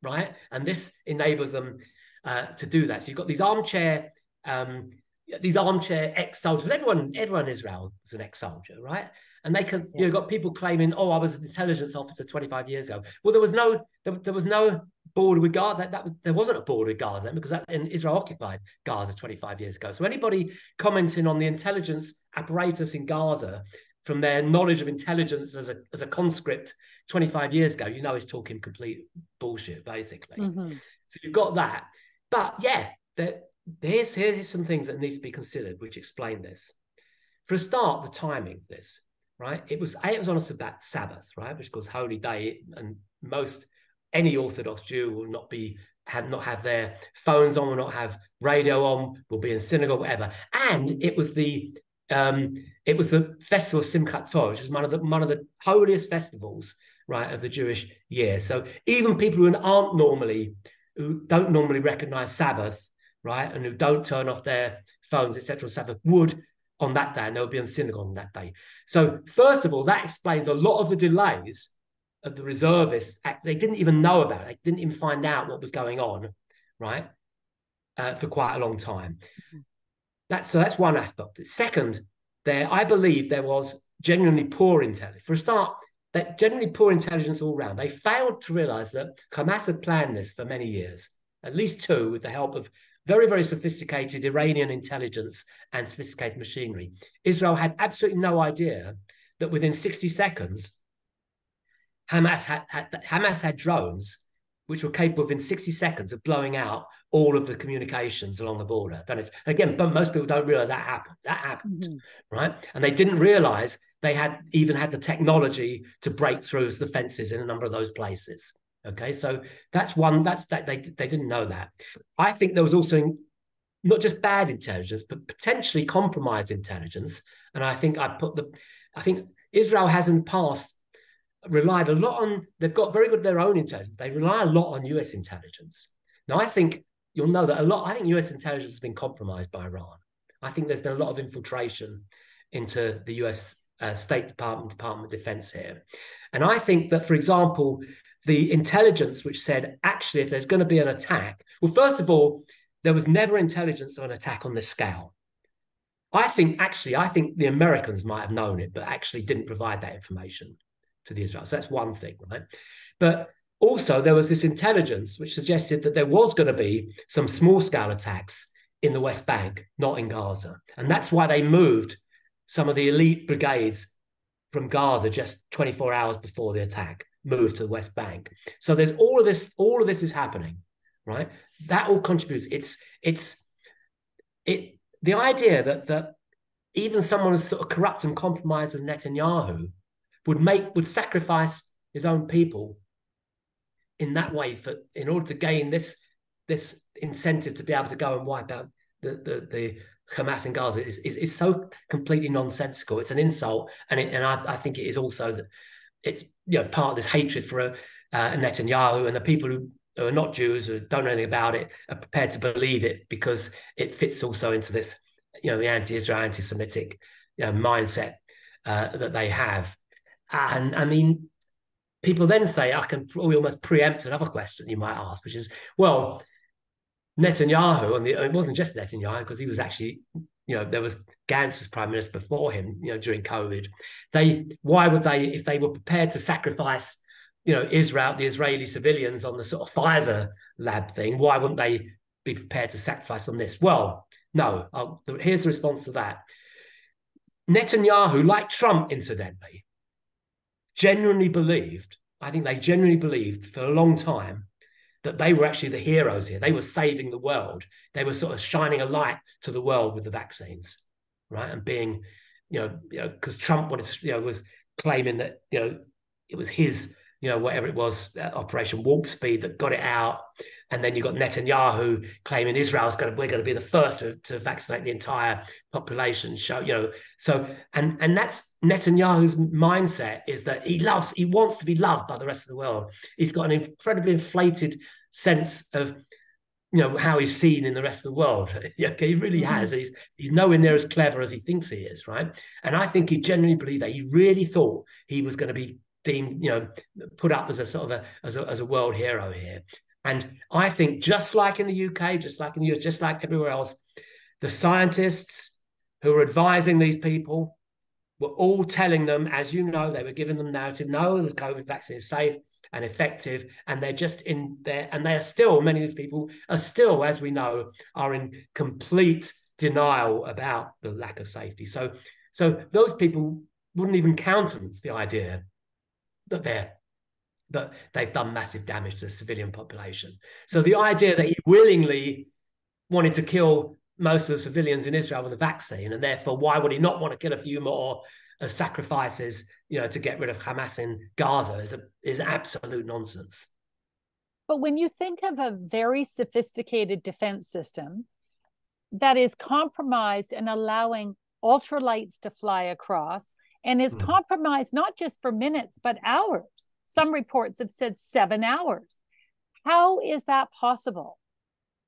right? And this enables them to do that. So you've got these armchair ex-soldiers. Everyone in Israel is an ex-soldier, right? And they can, you've got people claiming, oh, I was an intelligence officer 25 years ago. Well, there was no border with Gaza. There wasn't a border with Gaza then, because Israel occupied Gaza 25 years ago. So anybody commenting on the intelligence apparatus in Gaza from their knowledge of intelligence as a conscript 25 years ago, is talking complete bullshit, basically. So you've got that. But yeah, here's some things that needs to be considered, which explain this. For a start, the timing of this, right? It was on a Sabbath, right, which is called Holy Day, and any Orthodox Jew will not have their phones on, will not have radio on, will be in synagogue, whatever. And it was the festival of Simchat Torah, which is one of the holiest festivals, right, of the Jewish year. So even people who don't normally recognize Sabbath, right, and who don't turn off their phones, etc., Sabbath, would on that day, and they'll be in synagogue on that day. So first of all, that explains a lot of the delays of the reservists. They didn't even know about it. They didn't even find out what was going on, right, for quite a long time. That's one aspect. Second, I believe there was genuinely poor intelligence. For a start, that generally poor intelligence all around. They failed to realize that Hamas had planned this for many years, at least two, with the help of very, very sophisticated Iranian intelligence and sophisticated machinery. Israel had absolutely no idea that within 60 seconds, Hamas had drones which were capable within 60 seconds of blowing out all of the communications along the border. But most people don't realize that happened. That happened, right? And they didn't realize they had the technology to break through the fences in a number of those places. Okay, so that's one. They didn't know that. I think there was also not just bad intelligence, but potentially compromised intelligence. And I think Israel has in the past relied a lot on. They've got very good at their own intelligence. They rely a lot on US intelligence. Now, I think you'll know that a lot. I think US intelligence has been compromised by Iran. I think there's been a lot of infiltration into the US State Department of Defense here. And I think that, for example, the intelligence which said, actually, if there's going to be an attack, well, first of all, there was never intelligence of an attack on this scale. I think the Americans might have known it, but actually didn't provide that information to the Israelis. So that's one thing, right? But also there was this intelligence which suggested that there was going to be some small-scale attacks in the West Bank, not in Gaza. And that's why they moved some of the elite brigades from Gaza just 24 hours before the attack, moved to the West Bank. So there's all of this is happening, right? That all contributes. The idea that even someone as sort of corrupt and compromised as Netanyahu would sacrifice his own people in that way in order to gain this incentive to be able to go and wipe out the Hamas in Gaza is so completely nonsensical. It's an insult, and I think it is also that it's part of this hatred for Netanyahu, and the people who are not Jews, who don't know anything about it, are prepared to believe it because it fits also into this, the anti-Israel, anti-Semitic mindset that they have. And I mean, people then say, I can probably almost preempt another question you might ask, which is, well, Netanyahu, it wasn't just Netanyahu, because he was actually, there was Gantz was prime minister before him, during COVID. Why would they, if they were prepared to sacrifice, Israel, the Israeli civilians on the sort of Pfizer lab thing, why wouldn't they be prepared to sacrifice on this? Well, no, here's the response to that. Netanyahu, like Trump, incidentally, I think they genuinely believed for a long time that they were actually the heroes here. They were saving the world. They were sort of shining a light to the world with the vaccines, right? And being, because Trump was claiming that, it was his, whatever it was, Operation Warp Speed that got it out. And then you got Netanyahu claiming we're going to be the first to vaccinate the entire population. And that's Netanyahu's mindset, is that he wants to be loved by the rest of the world. He's got an incredibly inflated sense of, how he's seen in the rest of the world. He really has. He's nowhere near as clever as he thinks he is, right? And I think he genuinely believed that. He really thought he was going to be deemed, put up as a sort of as a world hero here. And I think, just like in the UK, just like in the US, just like everywhere else, the scientists who were advising these people were all telling them, as you know, they were giving them narrative, no, the COVID vaccine is safe and effective, and they're just in there, and they are still, many of these people are still, as we know, are in complete denial about the lack of safety. So those people wouldn't even countenance the idea that they've done massive damage to the civilian population. So the idea that he willingly wanted to kill most of the civilians in Israel with a vaccine, and therefore why would he not want to kill a few more as sacrifices, to get rid of Hamas in Gaza is absolute nonsense. But when you think of a very sophisticated defense system that is compromised and allowing ultralights to fly across, and is compromised not just for minutes, but hours. Some reports have said 7 hours. How is that possible?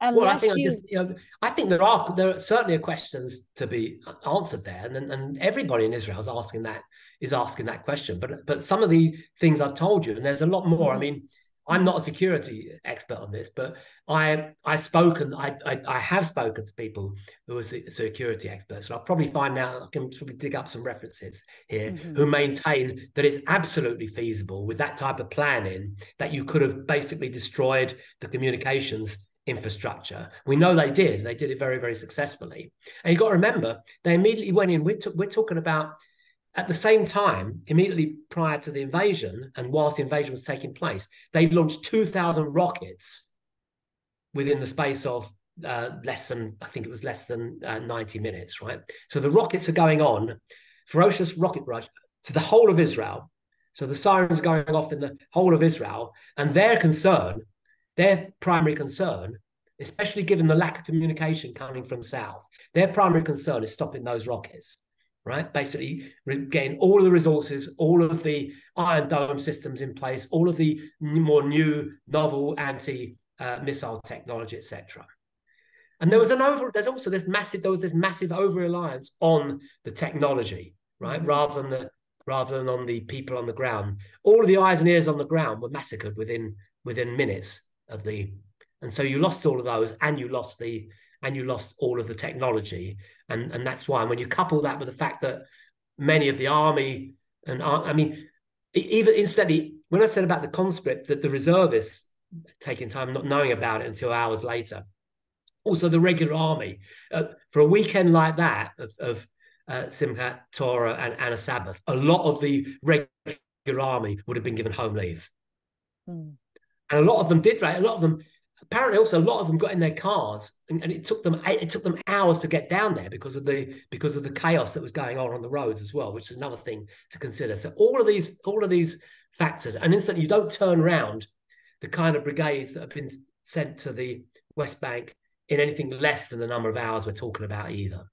Well, I think there are certainly questions to be answered there, and everybody in Israel is asking that question. But some of the things I've told you, and there's a lot more. I mean, I'm not a security expert on this, but I have spoken to people who are security experts, and I'll probably find out, I can probably dig up some references here, who maintain that it's absolutely feasible with that type of planning that you could have basically destroyed the communications infrastructure. We know they did it very, very successfully. And you've got to remember, they immediately went in, we're talking about at the same time, immediately prior to the invasion, and whilst the invasion was taking place, they launched 2,000 rockets within the space of less than 90 minutes, right? So the rockets are going on, ferocious rocket rush to the whole of Israel. So the sirens are going off in the whole of Israel, and their primary concern, especially given the lack of communication coming from south, their primary concern is stopping those rockets, right? Basically getting all of the resources, all of the Iron Dome systems in place, all of the more new, novel anti-missile technology, etc. And there was this massive over-reliance on the technology, right? Rather than on the people on the ground. All of the eyes and ears on the ground were massacred within minutes of the, and so you lost all of those, and you lost all of the technology, and that's why. And when you couple that with the fact that many of the army and I mean, even incidentally, when I said about the conscript, that the reservists taking time not knowing about it until hours later, also the regular army, for a weekend like that of Simchat Torah and a Sabbath, a lot of the regular army would have been given home leave. And a lot of them did, right? A lot of them, apparently also a lot of them got in their cars, and it took them hours to get down there because of the chaos that was going on the roads as well, which is another thing to consider. So all of these factors, and instantly you don't turn around the kind of brigades that have been sent to the West Bank in anything less than the number of hours we're talking about either.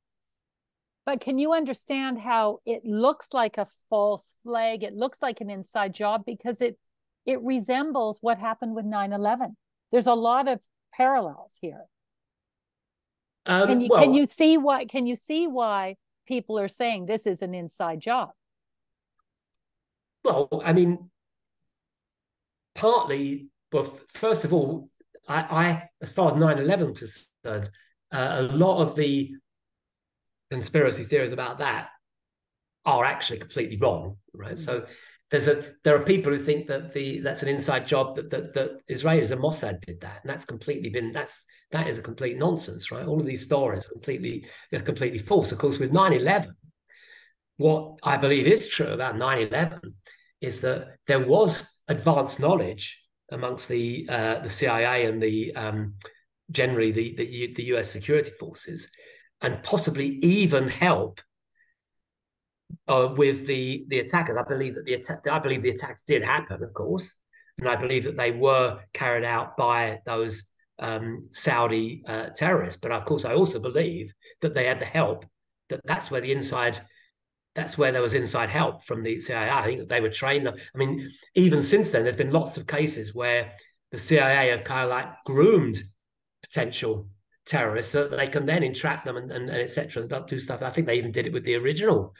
But can you understand how it looks like a false flag? It looks like an inside job because it resembles what happened with 9/11. There's a lot of parallels here. Can you see why people are saying this is an inside job? Well, I mean, partly, well, first of all, I as far as 9/11 is concerned, a lot of the conspiracy theories about that are actually completely wrong, right? So there are people who think that that's an inside job, that Israelis and Mossad did that, and that is a complete nonsense, right? All of these stories are completely false. Of course, with 9/11, what I believe is true about 9/11 is that there was advanced knowledge amongst the CIA and generally the US security forces, and possibly even help with the attackers. I believe the attacks did happen, of course, and I believe that they were carried out by those Saudi terrorists. But of course, I also believe that they had the help. That's where there was inside help from the CIA. I think that they were trained. I mean, even since then, there's been lots of cases where the CIA have kind of like groomed potential terrorists so that they can then entrap them and et cetera, do stuff. I think they even did it with the original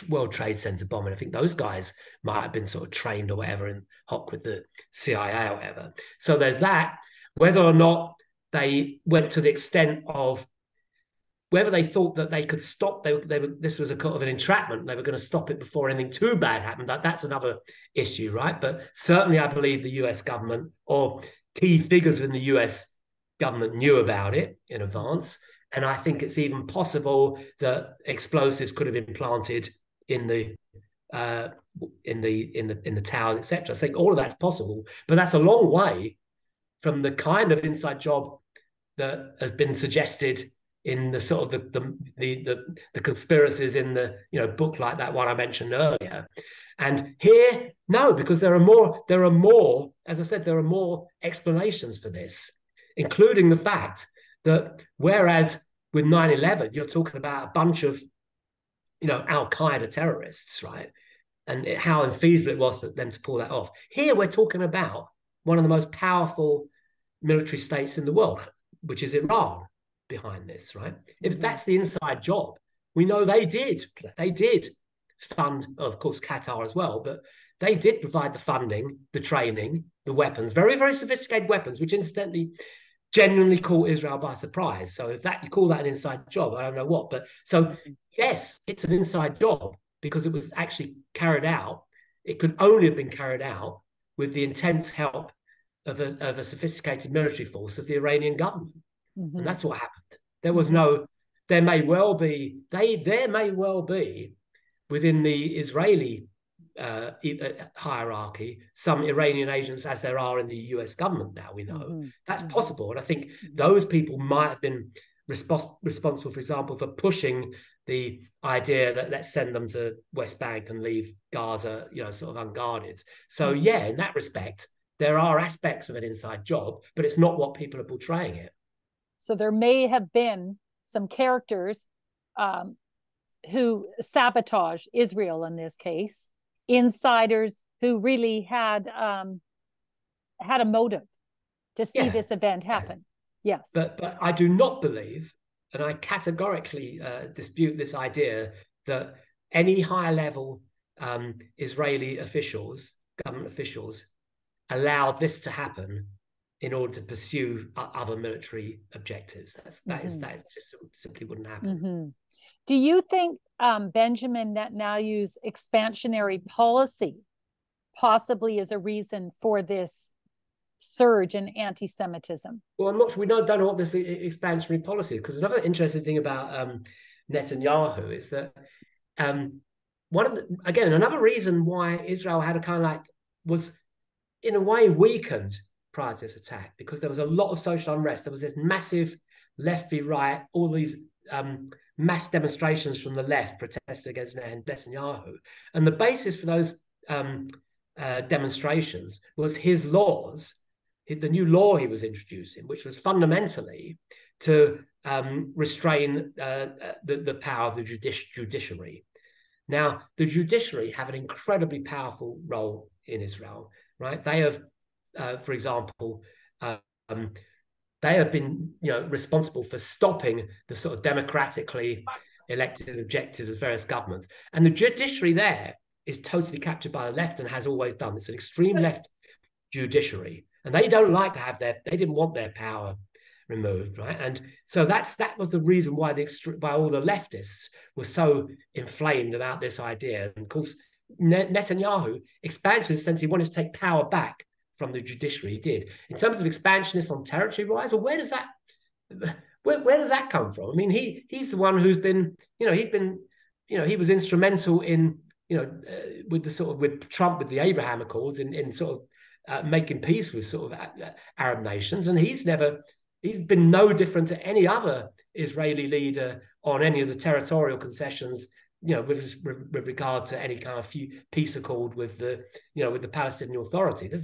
World Trade Center bombing. I think those guys might have been sort of trained or whatever in hoc with the CIA or whatever. So there's that. Whether or not they went to the extent of whether they thought that they could stop, this was a kind of an entrapment, they were going to stop it before anything too bad happened. That's another issue, right? But certainly I believe the US government or key figures in the US government knew about it in advance. And I think it's even possible that explosives could have been planted in the towers, etc. I think all of that's possible, but that's a long way from the kind of inside job that has been suggested in the sort of the conspiracies in the book like that one I mentioned earlier. And here, no, because there are more, as I said, there are more explanations for this, including the fact that whereas with 9/11, you're talking about a bunch of, Al-Qaeda terrorists, right? And how infeasible it was for them to pull that off. Here, we're talking about one of the most powerful military states in the world, which is Iran, behind this, right? If that's the inside job, we know they did fund, of course, Qatar as well, but they did provide the funding, the training, the weapons, very, very sophisticated weapons, which incidentally genuinely caught Israel by surprise. So if you call that an inside job, I don't know what. But so yes, it's an inside job because it was actually carried out. It could only have been carried out with the intense help of a sophisticated military force of the Iranian government. And that's what happened. There may well be within the Israeli hierarchy some Iranian agents, as there are in the US government now, we know. That's possible. And I think those people might have been responsible, for example, for pushing the idea that let's send them to West Bank and leave Gaza, sort of unguarded. So yeah, in that respect, there are aspects of an inside job, but it's not what people are portraying it. So there may have been some characters who sabotage Israel in this case, insiders who really had a motive to see this event happen. Yes. But I do not believe, and I categorically dispute this idea that any higher level Israeli officials, government officials, allowed this to happen in order to pursue other military objectives. That is just simply wouldn't happen. Do you think Benjamin Netanyahu's expansionary policy possibly is a reason for this surge in anti-Semitism? Well, I'm not sure. We don't know what this expansionary policy is, because another interesting thing about Netanyahu is that another reason why Israel had a kind of was in a way weakened prior to this attack, because there was a lot of social unrest. There was this massive left v right, all these mass demonstrations from the left protesting against Netanyahu. And the basis for those demonstrations was his laws, the new law he was introducing, which was fundamentally to restrain the power of the judiciary. Now, the judiciary have an incredibly powerful role in Israel, right? They have, for example, they have been, responsible for stopping the sort of democratically elected objectives of various governments. And the judiciary there is totally captured by the left and has always done. It's an extreme left judiciary, and they don't like to have they didn't want their power removed, right? And so that was the reason why all the leftists were so inflamed about this idea. And of course, Netanyahu, expansionist, since he wanted to take power back from the judiciary, he did. In terms of expansionist on territory-wise, well, where does that come from? I mean, he's the one who's been, he was instrumental in, with Trump, with the Abraham Accords, in sort of making peace with sort of Arab nations, and he's been no different to any other Israeli leader on any of the territorial concessions, with regard to any kind of peace accord with the Palestinian Authority. There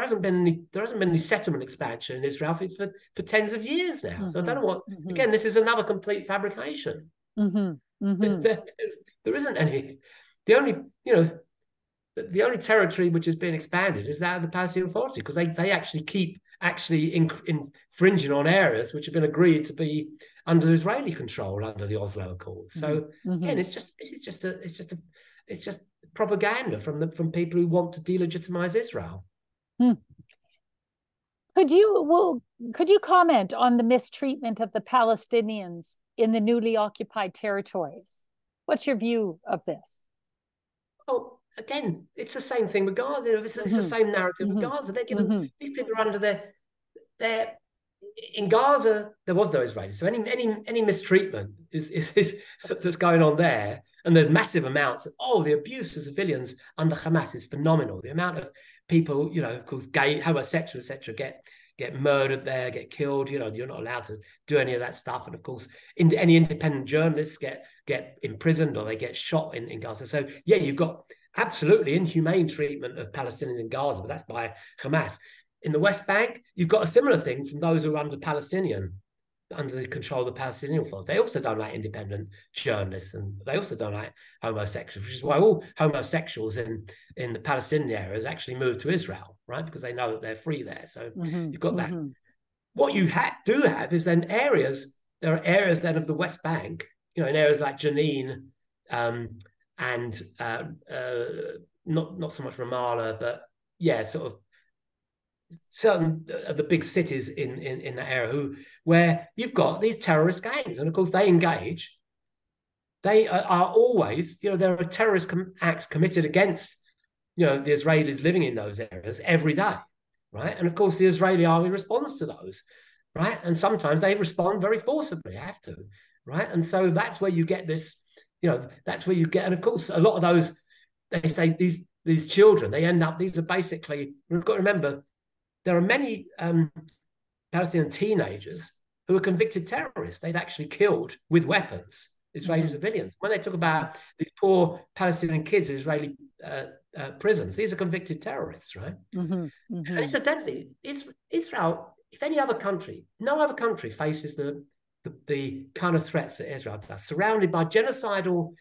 hasn't been any settlement expansion in Israel for tens of years now. So I don't know what. Again, this is another complete fabrication. There isn't any. The only territory which has been expanded is that of the Palestinian Authority, because they actually keep infringing on areas which have been agreed to be under Israeli control under the Oslo Accords. So again, it's just propaganda from people who want to delegitimize Israel. Could you comment on the mistreatment of the Palestinians in the newly occupied territories? What's your view of this? Oh, again, it's the same thing with Gaza. It's the same narrative with Gaza. They're given, these people are under their in Gaza. There was no Israelis, so any mistreatment is that's going on there, and there's massive amounts. The abuse of civilians under Hamas is phenomenal. The amount of people, of course, gay, homosexual, etc., get murdered there, get killed. You're not allowed to do any of that stuff, and of course, any independent journalists get imprisoned or they get shot in Gaza. So yeah, you've got absolutely inhumane treatment of Palestinians in Gaza, but that's by Hamas. In the West Bank, you've got a similar thing from those who are under the control of the Palestinian Authority. They also don't like independent journalists, and they also don't like homosexuals, which is why all homosexuals in the Palestinian areas actually move to Israel, right? Because they know that they're free there. So you've got that. What you do have is then there are areas then of the West Bank, in areas like Jenin, and not so much Ramallah, but yeah, sort of certain of the big cities in that area where you've got these terrorist gangs, and of course they engage. They are always, there are terrorist acts committed against, the Israelis living in those areas every day, right? And of course the Israeli army responds to those, right? And sometimes they respond very forcibly, have to, right? And so that's where you get this. That's where you get, and of course, a lot of those, they say these children, these are basically, we've got to remember, there are many Palestinian teenagers who are convicted terrorists. They've actually killed with weapons Israeli civilians. When they talk about these poor Palestinian kids in Israeli prisons, these are convicted terrorists, right? And incidentally, Israel, if any other country, no other country faces the kind of threats that Israel does, surrounded by genocidal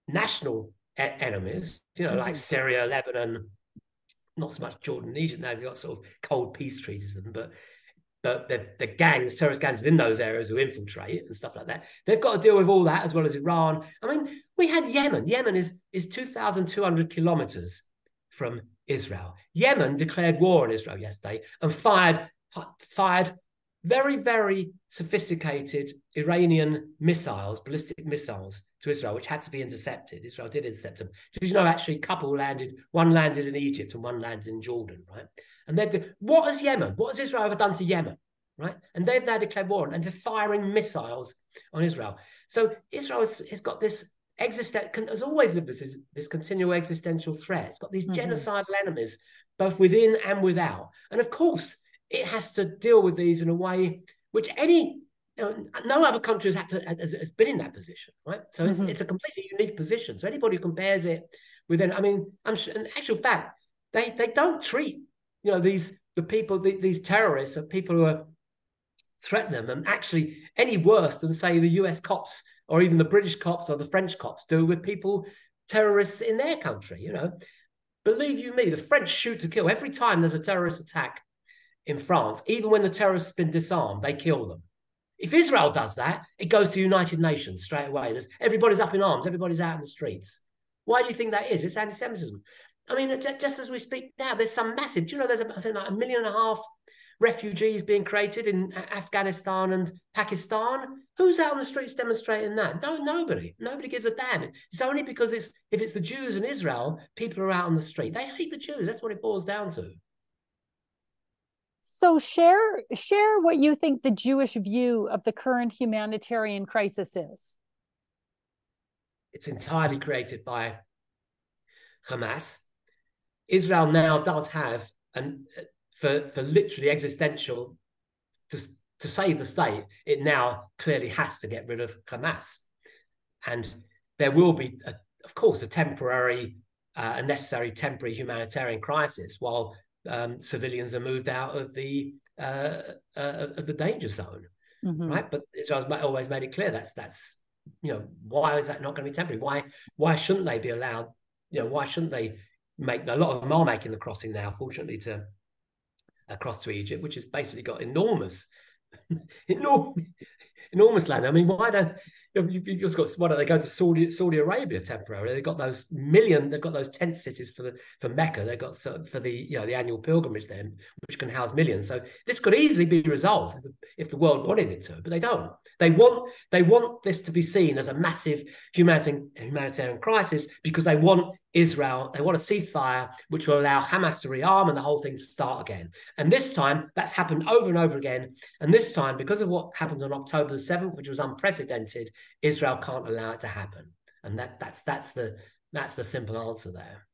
national enemies, like Syria, Lebanon, not so much Jordan and Egypt now, they've got sort of cold peace treaties with them, but the gangs, terrorist gangs within those areas who infiltrate and stuff like that. They've got to deal with all that, as well as Iran. I mean, we had Yemen. Yemen is 2,200 kilometers from Israel. Yemen declared war on Israel yesterday and fired very, very sophisticated Iranian missiles, ballistic missiles to Israel, which had to be intercepted. Israel did intercept them. Did you know actually one landed in Egypt and one landed in Jordan, right? And what has Israel ever done to Yemen, right? And they've now declared war and they're firing missiles on Israel. So Israel has got this has always lived with this continual existential threat. It's got these genocidal enemies, both within and without. And of course, it has to deal with these in a way which no other country has been in that position, right? So it's a completely unique position. So anybody who compares it with, I mean, I'm sure, in actual fact, they don't treat these terrorists or people who threaten them and actually any worse than say the US cops or even the British cops or the French cops do with terrorists in their country. Believe you me, the French shoot to kill. Every time there's a terrorist attack in France, even when the terrorists have been disarmed, they kill them. If Israel does that, it goes to United Nations straight away. Everybody's up in arms, everybody's out in the streets. Why do you think that is? It's anti-Semitism. I mean, just as we speak now, there's some massive, do you know, there's like 1.5 million refugees being created in Afghanistan and Pakistan. Who's out on the streets demonstrating that? No, nobody. Nobody gives a damn. It's only because if it's the Jews in Israel, people are out on the street. They hate the Jews. That's what it boils down to. So share what you think the Jewish view of the current humanitarian crisis is. It's entirely created by Hamas. Israel now does have, for literally existential, to save the state, it now clearly has to get rid of Hamas. And there will be, of course, a necessary temporary humanitarian crisis while civilians are moved out of the danger zone, right? But Israel's always made it clear that's why is that not going to be temporary? Why shouldn't they be allowed? Why shouldn't they make? A lot of them are making the crossing now, fortunately, across to Egypt, which has basically got enormous land. I mean, why don't you've just got, why don't they go to Saudi Arabia temporarily? They've got those tent cities for Mecca. They've got for the annual pilgrimage then, which can house millions. So this could easily be resolved if the world wanted it to, but they don't. They want this to be seen as a massive humanitarian crisis because they want Israel, they want a ceasefire which will allow Hamas to rearm and the whole thing to start again. And this time, that's happened over and over again. And this time, because of what happened on October the 7th, which was unprecedented, Israel can't allow it to happen. And that's the simple answer there.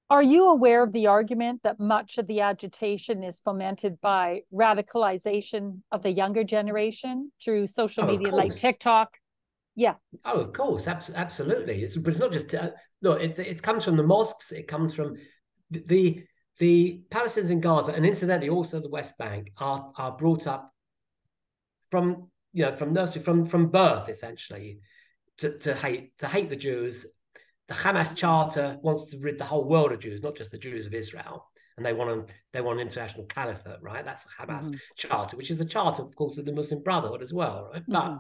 Are you aware of the argument that much of the agitation is fomented by radicalization of the younger generation through social media like TikTok? Yeah. Oh, of course, absolutely. But it's not just look. It comes from the mosques. It comes from the Palestinians in Gaza, and incidentally, also the West Bank are brought up from nursery, from birth, essentially, to hate the Jews. The Hamas Charter wants to rid the whole world of Jews, not just the Jews of Israel, and they want an international caliphate, right? That's the Hamas Charter, which is the charter, of course, of the Muslim Brotherhood as well, right? But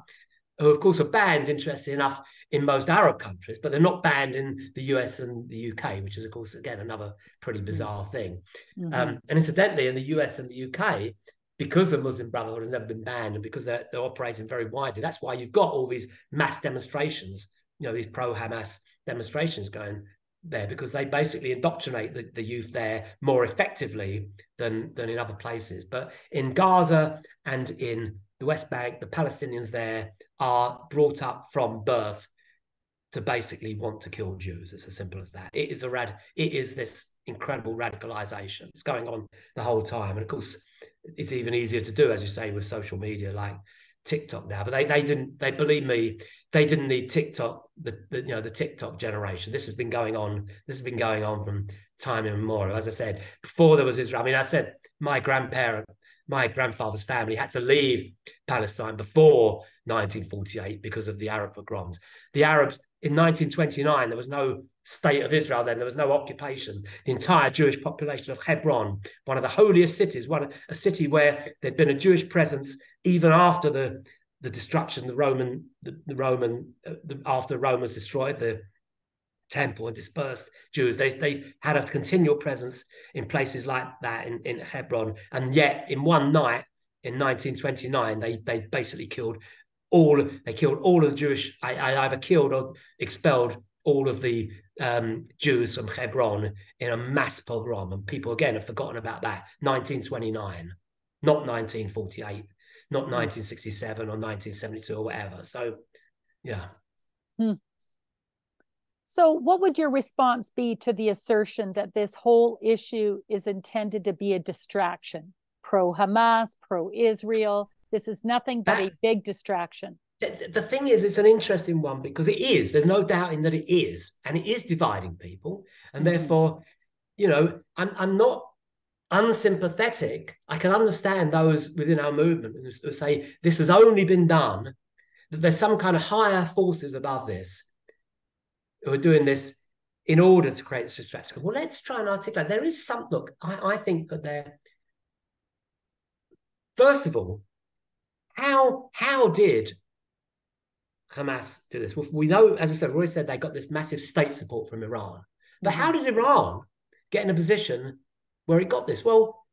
who, of course, are banned, interesting enough, in most Arab countries, but they're not banned in the US and the UK, which is, of course, again, another pretty bizarre thing. And incidentally, in the US and the UK, because the Muslim Brotherhood has never been banned and because they're operating very widely, that's why you've got all these mass demonstrations, these pro-Hamas demonstrations going there, because they basically indoctrinate the youth there more effectively than in other places. But in Gaza and in the West Bank, the Palestinians there are brought up from birth to basically want to kill Jews. It's as simple as that. It is this incredible radicalization. It's going on the whole time. And of course, it's even easier to do, as you say, with social media like TikTok now. But they believe me, they didn't need TikTok, the TikTok generation. This has been going on from time immemorial. As I said, before there was Israel, I mean, I said my grandfather's family had to leave Palestine before 1948 because of the Arab pogroms. The Arabs in 1929, there was no state of Israel then. There was no occupation. The entire Jewish population of Hebron, one of the holiest cities, a city where there'd been a Jewish presence even after the destruction, after Rome was destroyed, the temple and dispersed Jews. They had a continual presence in places like that in Hebron. And yet in one night in 1929, they basically killed all of the Jewish, either killed or expelled all of the Jews from Hebron in a mass pogrom. And people, again, have forgotten about that. 1929, not 1948, not 1967 or 1972 or whatever. So, yeah. So what would your response be to the assertion that this whole issue is intended to be a distraction? Pro-Hamas, pro-Israel. This is nothing but a big distraction. The thing is, it's an interesting one because it is. There's no doubting that it is. And it is dividing people. And therefore, I'm not unsympathetic. I can understand those within our movement who say this has only been done, that there's some kind of higher forces above this who are doing this in order to create this distraction. Well, let's try and articulate. There is some, look, I think that there, first of all, how did Hamas do this? Well, we know, as I said, Roy said they got this massive state support from Iran. But how did Iran get in a position where it got this? Well,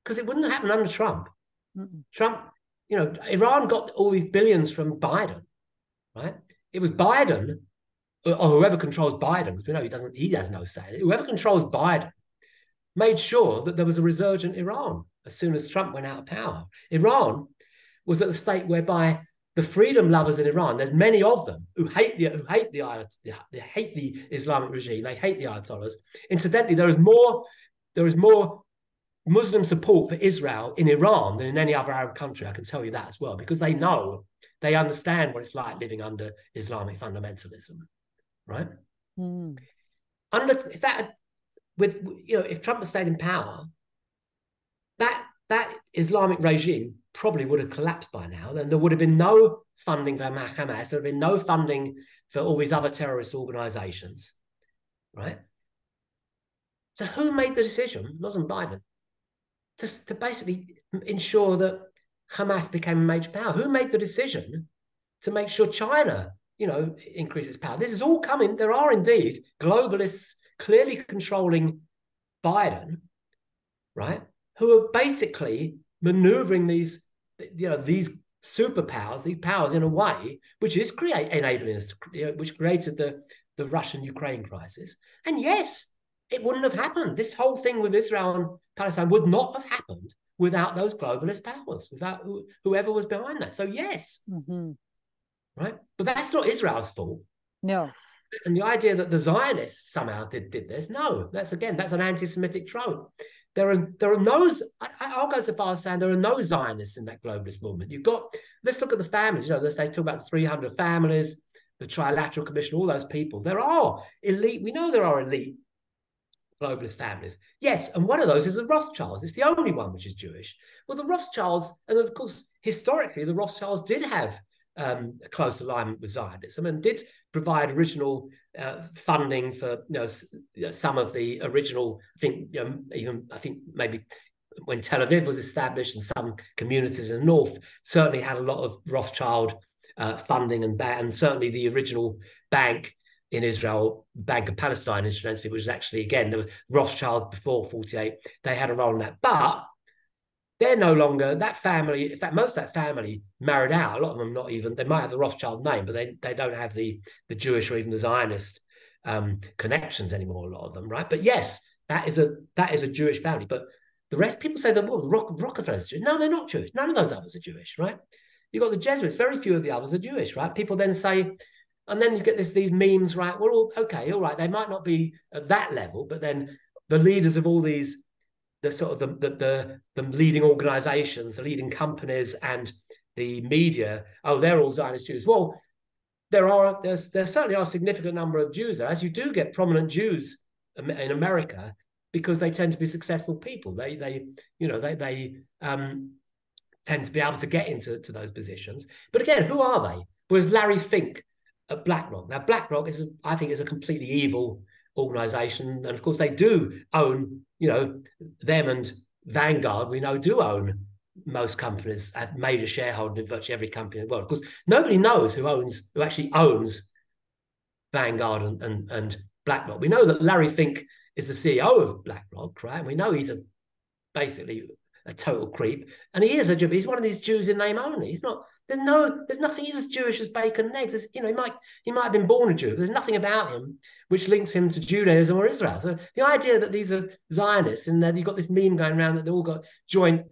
because it wouldn't happen under Trump. Trump, Iran got all these billions from Biden, right? It was Biden, or whoever controls Biden, because we know he has no say. Whoever controls Biden made sure that there was a resurgent Iran as soon as Trump went out of power. Iran was at the state whereby the freedom lovers in Iran, there's many of them who hate the Islamic regime, they hate the Ayatollahs. Incidentally, there is more Muslim support for Israel in Iran than in any other Arab country. I can tell you that as well, because they understand what it's like living under Islamic fundamentalism, right? If Trump had stayed in power, that Islamic regime probably would have collapsed by now. Then there would have been no funding for Hamas. There would have been no funding for all these other terrorist organizations, right? So who made the decision? It wasn't Biden. To basically ensure that Hamas became a major power. Who made the decision to make sure China, increases power? This is all coming. There are indeed globalists clearly controlling Biden, right? Who are basically maneuvering these superpowers, these powers in a way which is enabling us to, which created the Russian-Ukraine crisis. And yes, it wouldn't have happened. This whole thing with Israel and Palestine would not have happened without those globalist powers, without whoever was behind that. So yes, right? But that's not Israel's fault. No. And the idea that the Zionists somehow did this, no, that's an anti-Semitic trope. There are no, I'll go so far as saying there are no Zionists in that globalist movement. Let's look at the families, they talk about 300 families, the Trilateral Commission, all those people. There are elite, we know there are elite globalist families. Yes, and one of those is the Rothschilds. It's the only one which is Jewish. Well, the Rothschilds, and of course, historically, the Rothschilds did have a close alignment with Zionism and did provide original funding for some of the original. I think maybe when Tel Aviv was established and some communities in the north certainly had a lot of Rothschild funding and certainly the original bank in Israel, Bank of Palestine, incidentally, which is actually, again, there was Rothschild before 48. They had a role in that, but they're no longer that family. In fact, most of that family married out. A lot of them not even, they might have the Rothschild name, but they don't have the Jewish or even the Zionist connections anymore, a lot of them, right? But yes, that is a Jewish family. But the rest, people say that Rockefellers are Jewish. No, they're not Jewish. None of those others are Jewish, right? You've got the Jesuits, very few of the others are Jewish, right? People then say, and then you get these memes, right? Well, okay, all right, they might not be at that level, but then the leaders of all these, the sort of the leading organizations, the leading companies and the media, they're all Zionist Jews. Well, there certainly are a significant number of Jews there, as you do get prominent Jews in America, because they tend to be successful people. They tend to be able to get into those positions. But again, who are they? Whereas Larry Fink at BlackRock. Now, BlackRock I think, is a completely evil organization, and of course they do own, them and Vanguard. We know do own most companies, have major shareholding in virtually every company in the world. Of course, nobody knows who actually owns Vanguard and BlackRock. We know that Larry Fink is the CEO of BlackRock, right? And we know he's basically a total creep, and he's one of these Jews in name only. He's not. There's nothing. He's as Jewish as bacon and eggs. He might have been born a Jew. There's nothing about him which links him to Judaism or Israel. So the idea that these are Zionists and that you've got this meme going around that they all got joint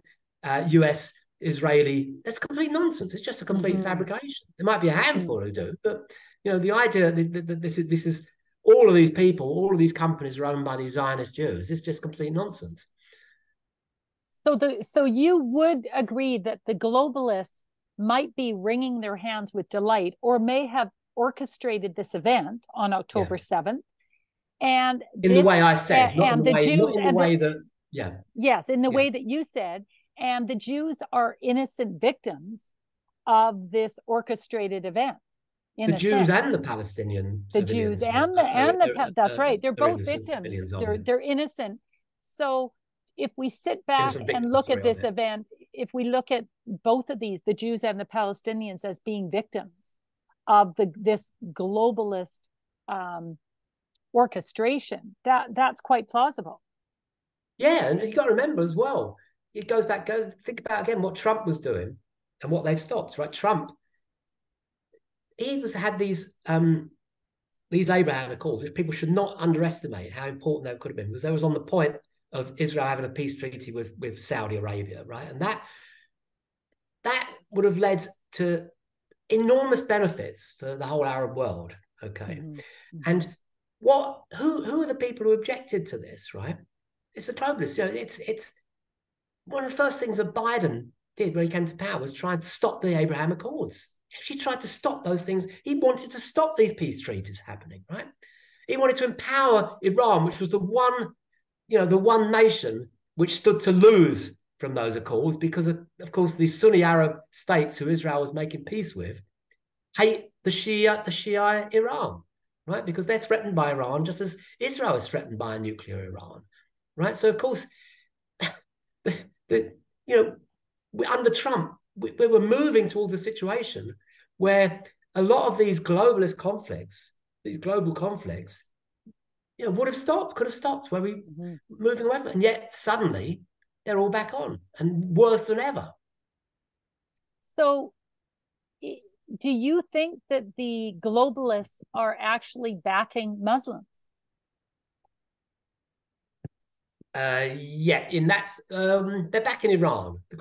U.S. Israeli, that's complete nonsense. It's just a complete fabrication. There might be a handful who do, but the idea that this is all of these people, all of these companies are owned by these Zionist Jews is just complete nonsense. So you would agree that the globalists might be wringing their hands with delight, or may have orchestrated this event on October 7th. And in the way I said, not in the way that you said, and the Jews are innocent victims of this orchestrated event. The Jews and the Palestinian, the Jews and that's right. They're both victims. They're innocent. So if we sit back and look at this event, if we look at both of these, the Jews and the Palestinians, as being victims of this globalist orchestration, that's quite plausible. Yeah, and you got to remember as well, it goes back. Think about again what Trump was doing and what they stopped. Right, Trump, had these Abraham Accords, which people should not underestimate how important that could have been, because they was on the point of Israel having a peace treaty with Saudi Arabia, right? And that would have led to enormous benefits for the whole Arab world, okay? And who are the people who objected to this, right? It's the globalists. It's one of the first things that Biden did when he came to power was try to stop the Abraham Accords. He tried to stop those things. He wanted to stop these peace treaties happening, right? He wanted to empower Iran, which was the one nation which stood to lose from those accords, because of course, the Sunni Arab states who Israel was making peace with hate the Shia Iran, right? Because they're threatened by Iran, just as Israel is threatened by a nuclear Iran, right? So of course, under Trump, we were moving towards a situation where a lot of these globalist conflicts, these global conflicts, could have stopped where we moving away from it. And yet suddenly they're all back on, and worse than ever. So do you think that the globalists are actually backing Muslims? Yeah, they're backing Iran. The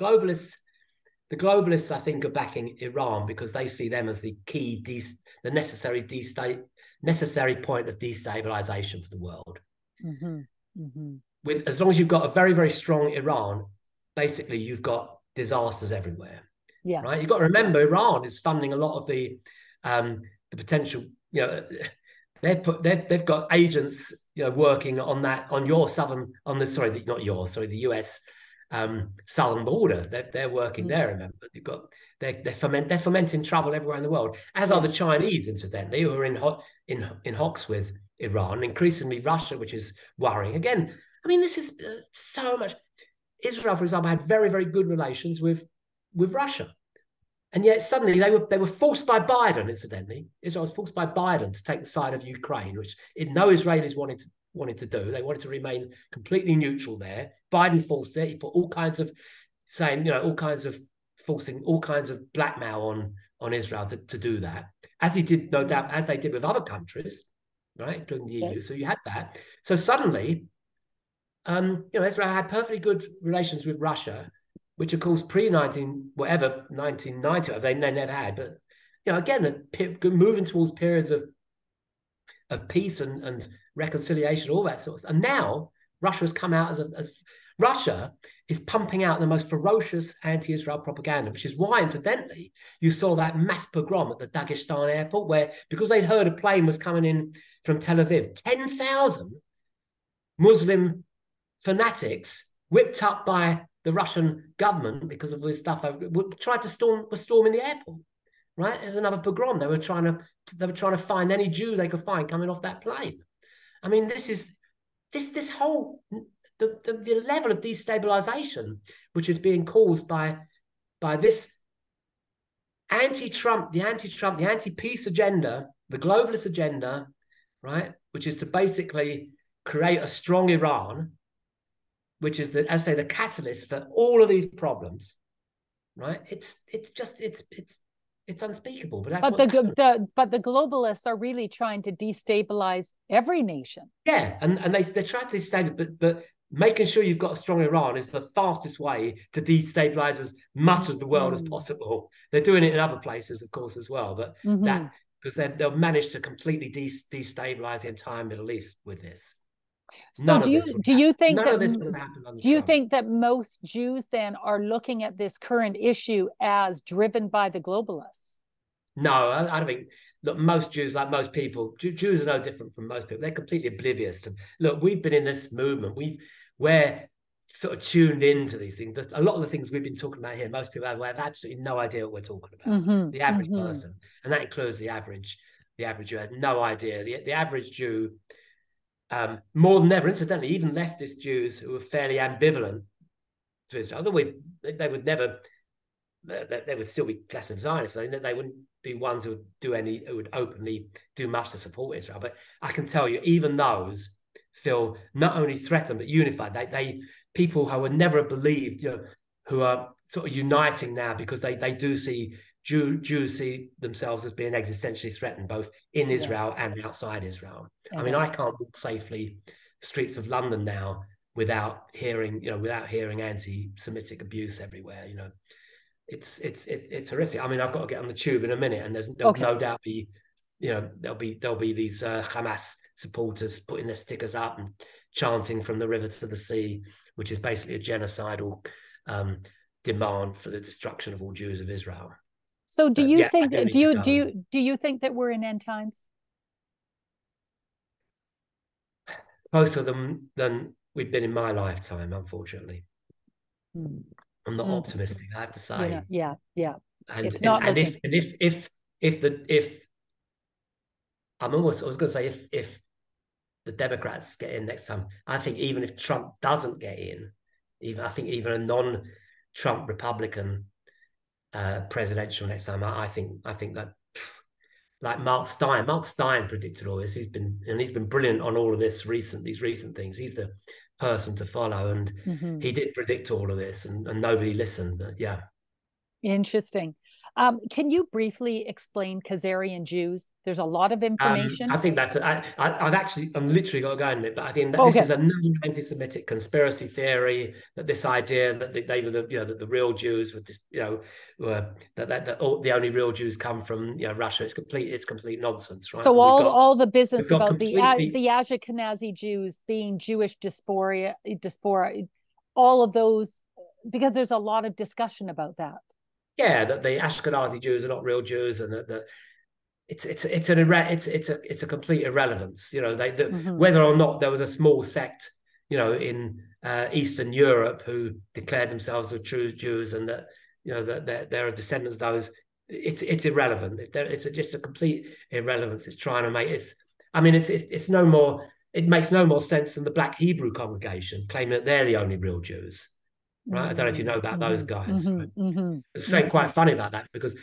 globalists, I think, are backing Iran because they see them as the key, the necessary point of destabilization for the world. As long as you've got a very, very strong Iran, basically you've got disasters everywhere. Yeah. Right. You've got to remember, Iran is funding a lot of the potential. They've got agents, working on the US southern border. They're working there. Remember, they're fomenting trouble everywhere in the world, as are the Chinese, incidentally, who are in hocks with Iran. Increasingly, Russia, which is worrying. Again, I mean, this is so much. Israel, for example, had very, very good relations with Russia, and yet suddenly they were forced by Biden. Incidentally, Israel was forced by Biden to take the side of Ukraine, which no Israelis wanted to do. They wanted to remain completely neutral there. Biden forced it. He put all kinds of forcing all kinds of blackmail on Israel to do that, as he did, no doubt, as they did with other countries, right, including the EU. So you had that. So suddenly, Israel had perfectly good relations with Russia, which of course pre-1990 they never had. But again, moving towards periods of peace and reconciliation, all that sort of stuff. And now Russia has come out as Russia is pumping out the most ferocious anti-Israel propaganda, which is why, incidentally, you saw that mass pogrom at the Dagestan airport, where, because they'd heard a plane was coming in from Tel Aviv, 10,000 Muslim fanatics, whipped up by the Russian government because of this stuff, tried to storm the airport. right? It was another pogrom. They were trying to find any Jew they could find coming off that plane. I mean, this whole the level of destabilization which is being caused by this anti-Trump, the anti-peace agenda, the globalist agenda, right? Which is to basically create a strong Iran, which is the, as I say, the catalyst for all of these problems, right? It's unspeakable, but that's what's happening. But the globalists are really trying to destabilize every nation. Yeah, and they try to destabilize, but making sure you've got a strong Iran is the fastest way to destabilize as much of the world as possible. They're doing it in other places, of course, as well, but that because they'll manage to completely destabilize the entire Middle East with this. So do you think that most Jews then are looking at this current issue as driven by the globalists? No, I don't think. Look, most Jews, like most people, Jews are no different from most people. They're completely oblivious to. Look, we've been in this movement. We're sort of tuned into these things. A lot of the things we've been talking about here, most people have absolutely no idea what we're talking about. The average person, and that includes the average Jew has no idea. The average Jew, more than ever, incidentally, even leftist Jews who are fairly ambivalent to Israel. Otherwise, they would never. They would still be classified as Zionists, but they wouldn't be ones who would openly do much to support Israel. But I can tell you, even those feel not only threatened but unified. They people who would never have believed, who are sort of uniting now because they do see Jews see themselves as being existentially threatened, both in Israel and outside Israel. I mean, I can't walk safely the streets of London now without hearing anti-Semitic abuse everywhere. It's horrific. I mean, I've got to get on the tube in a minute, and there'll no doubt be, there'll be these Hamas supporters putting their stickers up and chanting "From the river to the sea," which is basically a genocidal demand for the destruction of all Jews of Israel. So, do you think that we're in end times? Closer than we've been in my lifetime, unfortunately. I'm not optimistic, I have to say. Yeah. And it's not. And if I was going to say if the Democrats get in next time, I think even if Trump doesn't get in, I think even a non-Trump Republican presidential next time, I think that, like Mark Stein predicted all this. He's been brilliant on all of these recent things. He's the person to follow, and he did predict all of this, and nobody listened. But yeah, interesting. Can you briefly explain Khazarian Jews? There's a lot of information. I think that's I'm literally got to go in it, but I think that this is another anti-Semitic conspiracy theory, that this idea that they were that the real Jews were just that the only real Jews come from Russia. It's complete nonsense, right? So all the business about the Ashkenazi Jews being Jewish diaspora, all of those, because there's a lot of discussion about that. Yeah, that the Ashkenazi Jews are not real Jews, and that it's a complete irrelevance. Whether or not there was a small sect, in Eastern Europe who declared themselves as true Jews, and that that there are descendants of those, it's irrelevant. It's just a complete irrelevance. It's trying to make it's no more. It makes no more sense than the Black Hebrew congregation claiming that they're the only real Jews. Right, I don't know if you know about those guys. It's something quite funny about that, because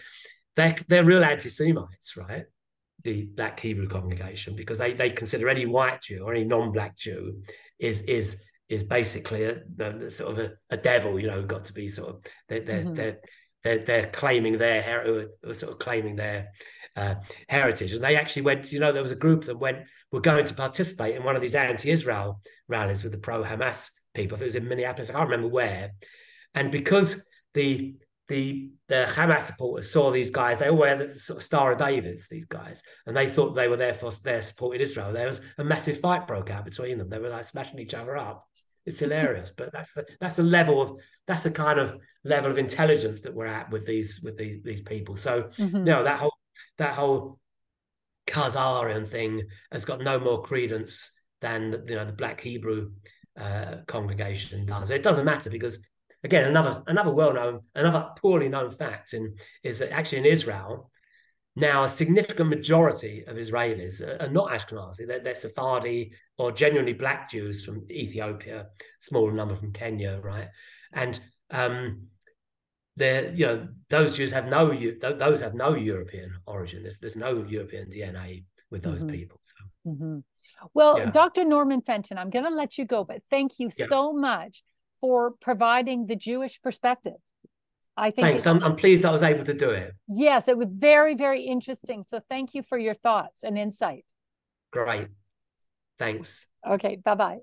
they're real anti-Semites, right? The Black Hebrew congregation, because they consider any white Jew or any non-black Jew is basically a sort of a devil. Got to be sort of they're claiming their heritage, and they actually went. There was a group that were going to participate in one of these anti-Israel rallies with the pro-Hamas people. If it was in Minneapolis, I can't remember where. And because the Hamas supporters saw these guys, they all wear the sort of Star of Davids, these guys, and they thought they were there supporting Israel. There was a massive fight broke out between them. They were like smashing each other up. It's hilarious, but that's the kind of level of intelligence that we're at with these people. So that whole Khazarian thing has got no more credence than the Black Hebrew congregation does. It doesn't matter, because again, another poorly known fact is that actually in Israel, Now, a significant majority of Israelis are not Ashkenazi. They're Sephardi or genuinely black Jews from Ethiopia, smaller number from Kenya, right? And those Jews have no European origin. There's no European DNA with those people. So. Well, yeah. Dr. Norman Fenton, I'm going to let you go, but thank you so much for providing the Jewish perspective. I think thanks. I'm pleased I was able to do it. Yes, it was very, very interesting. So thank you for your thoughts and insight. Great. Thanks. Okay, bye-bye.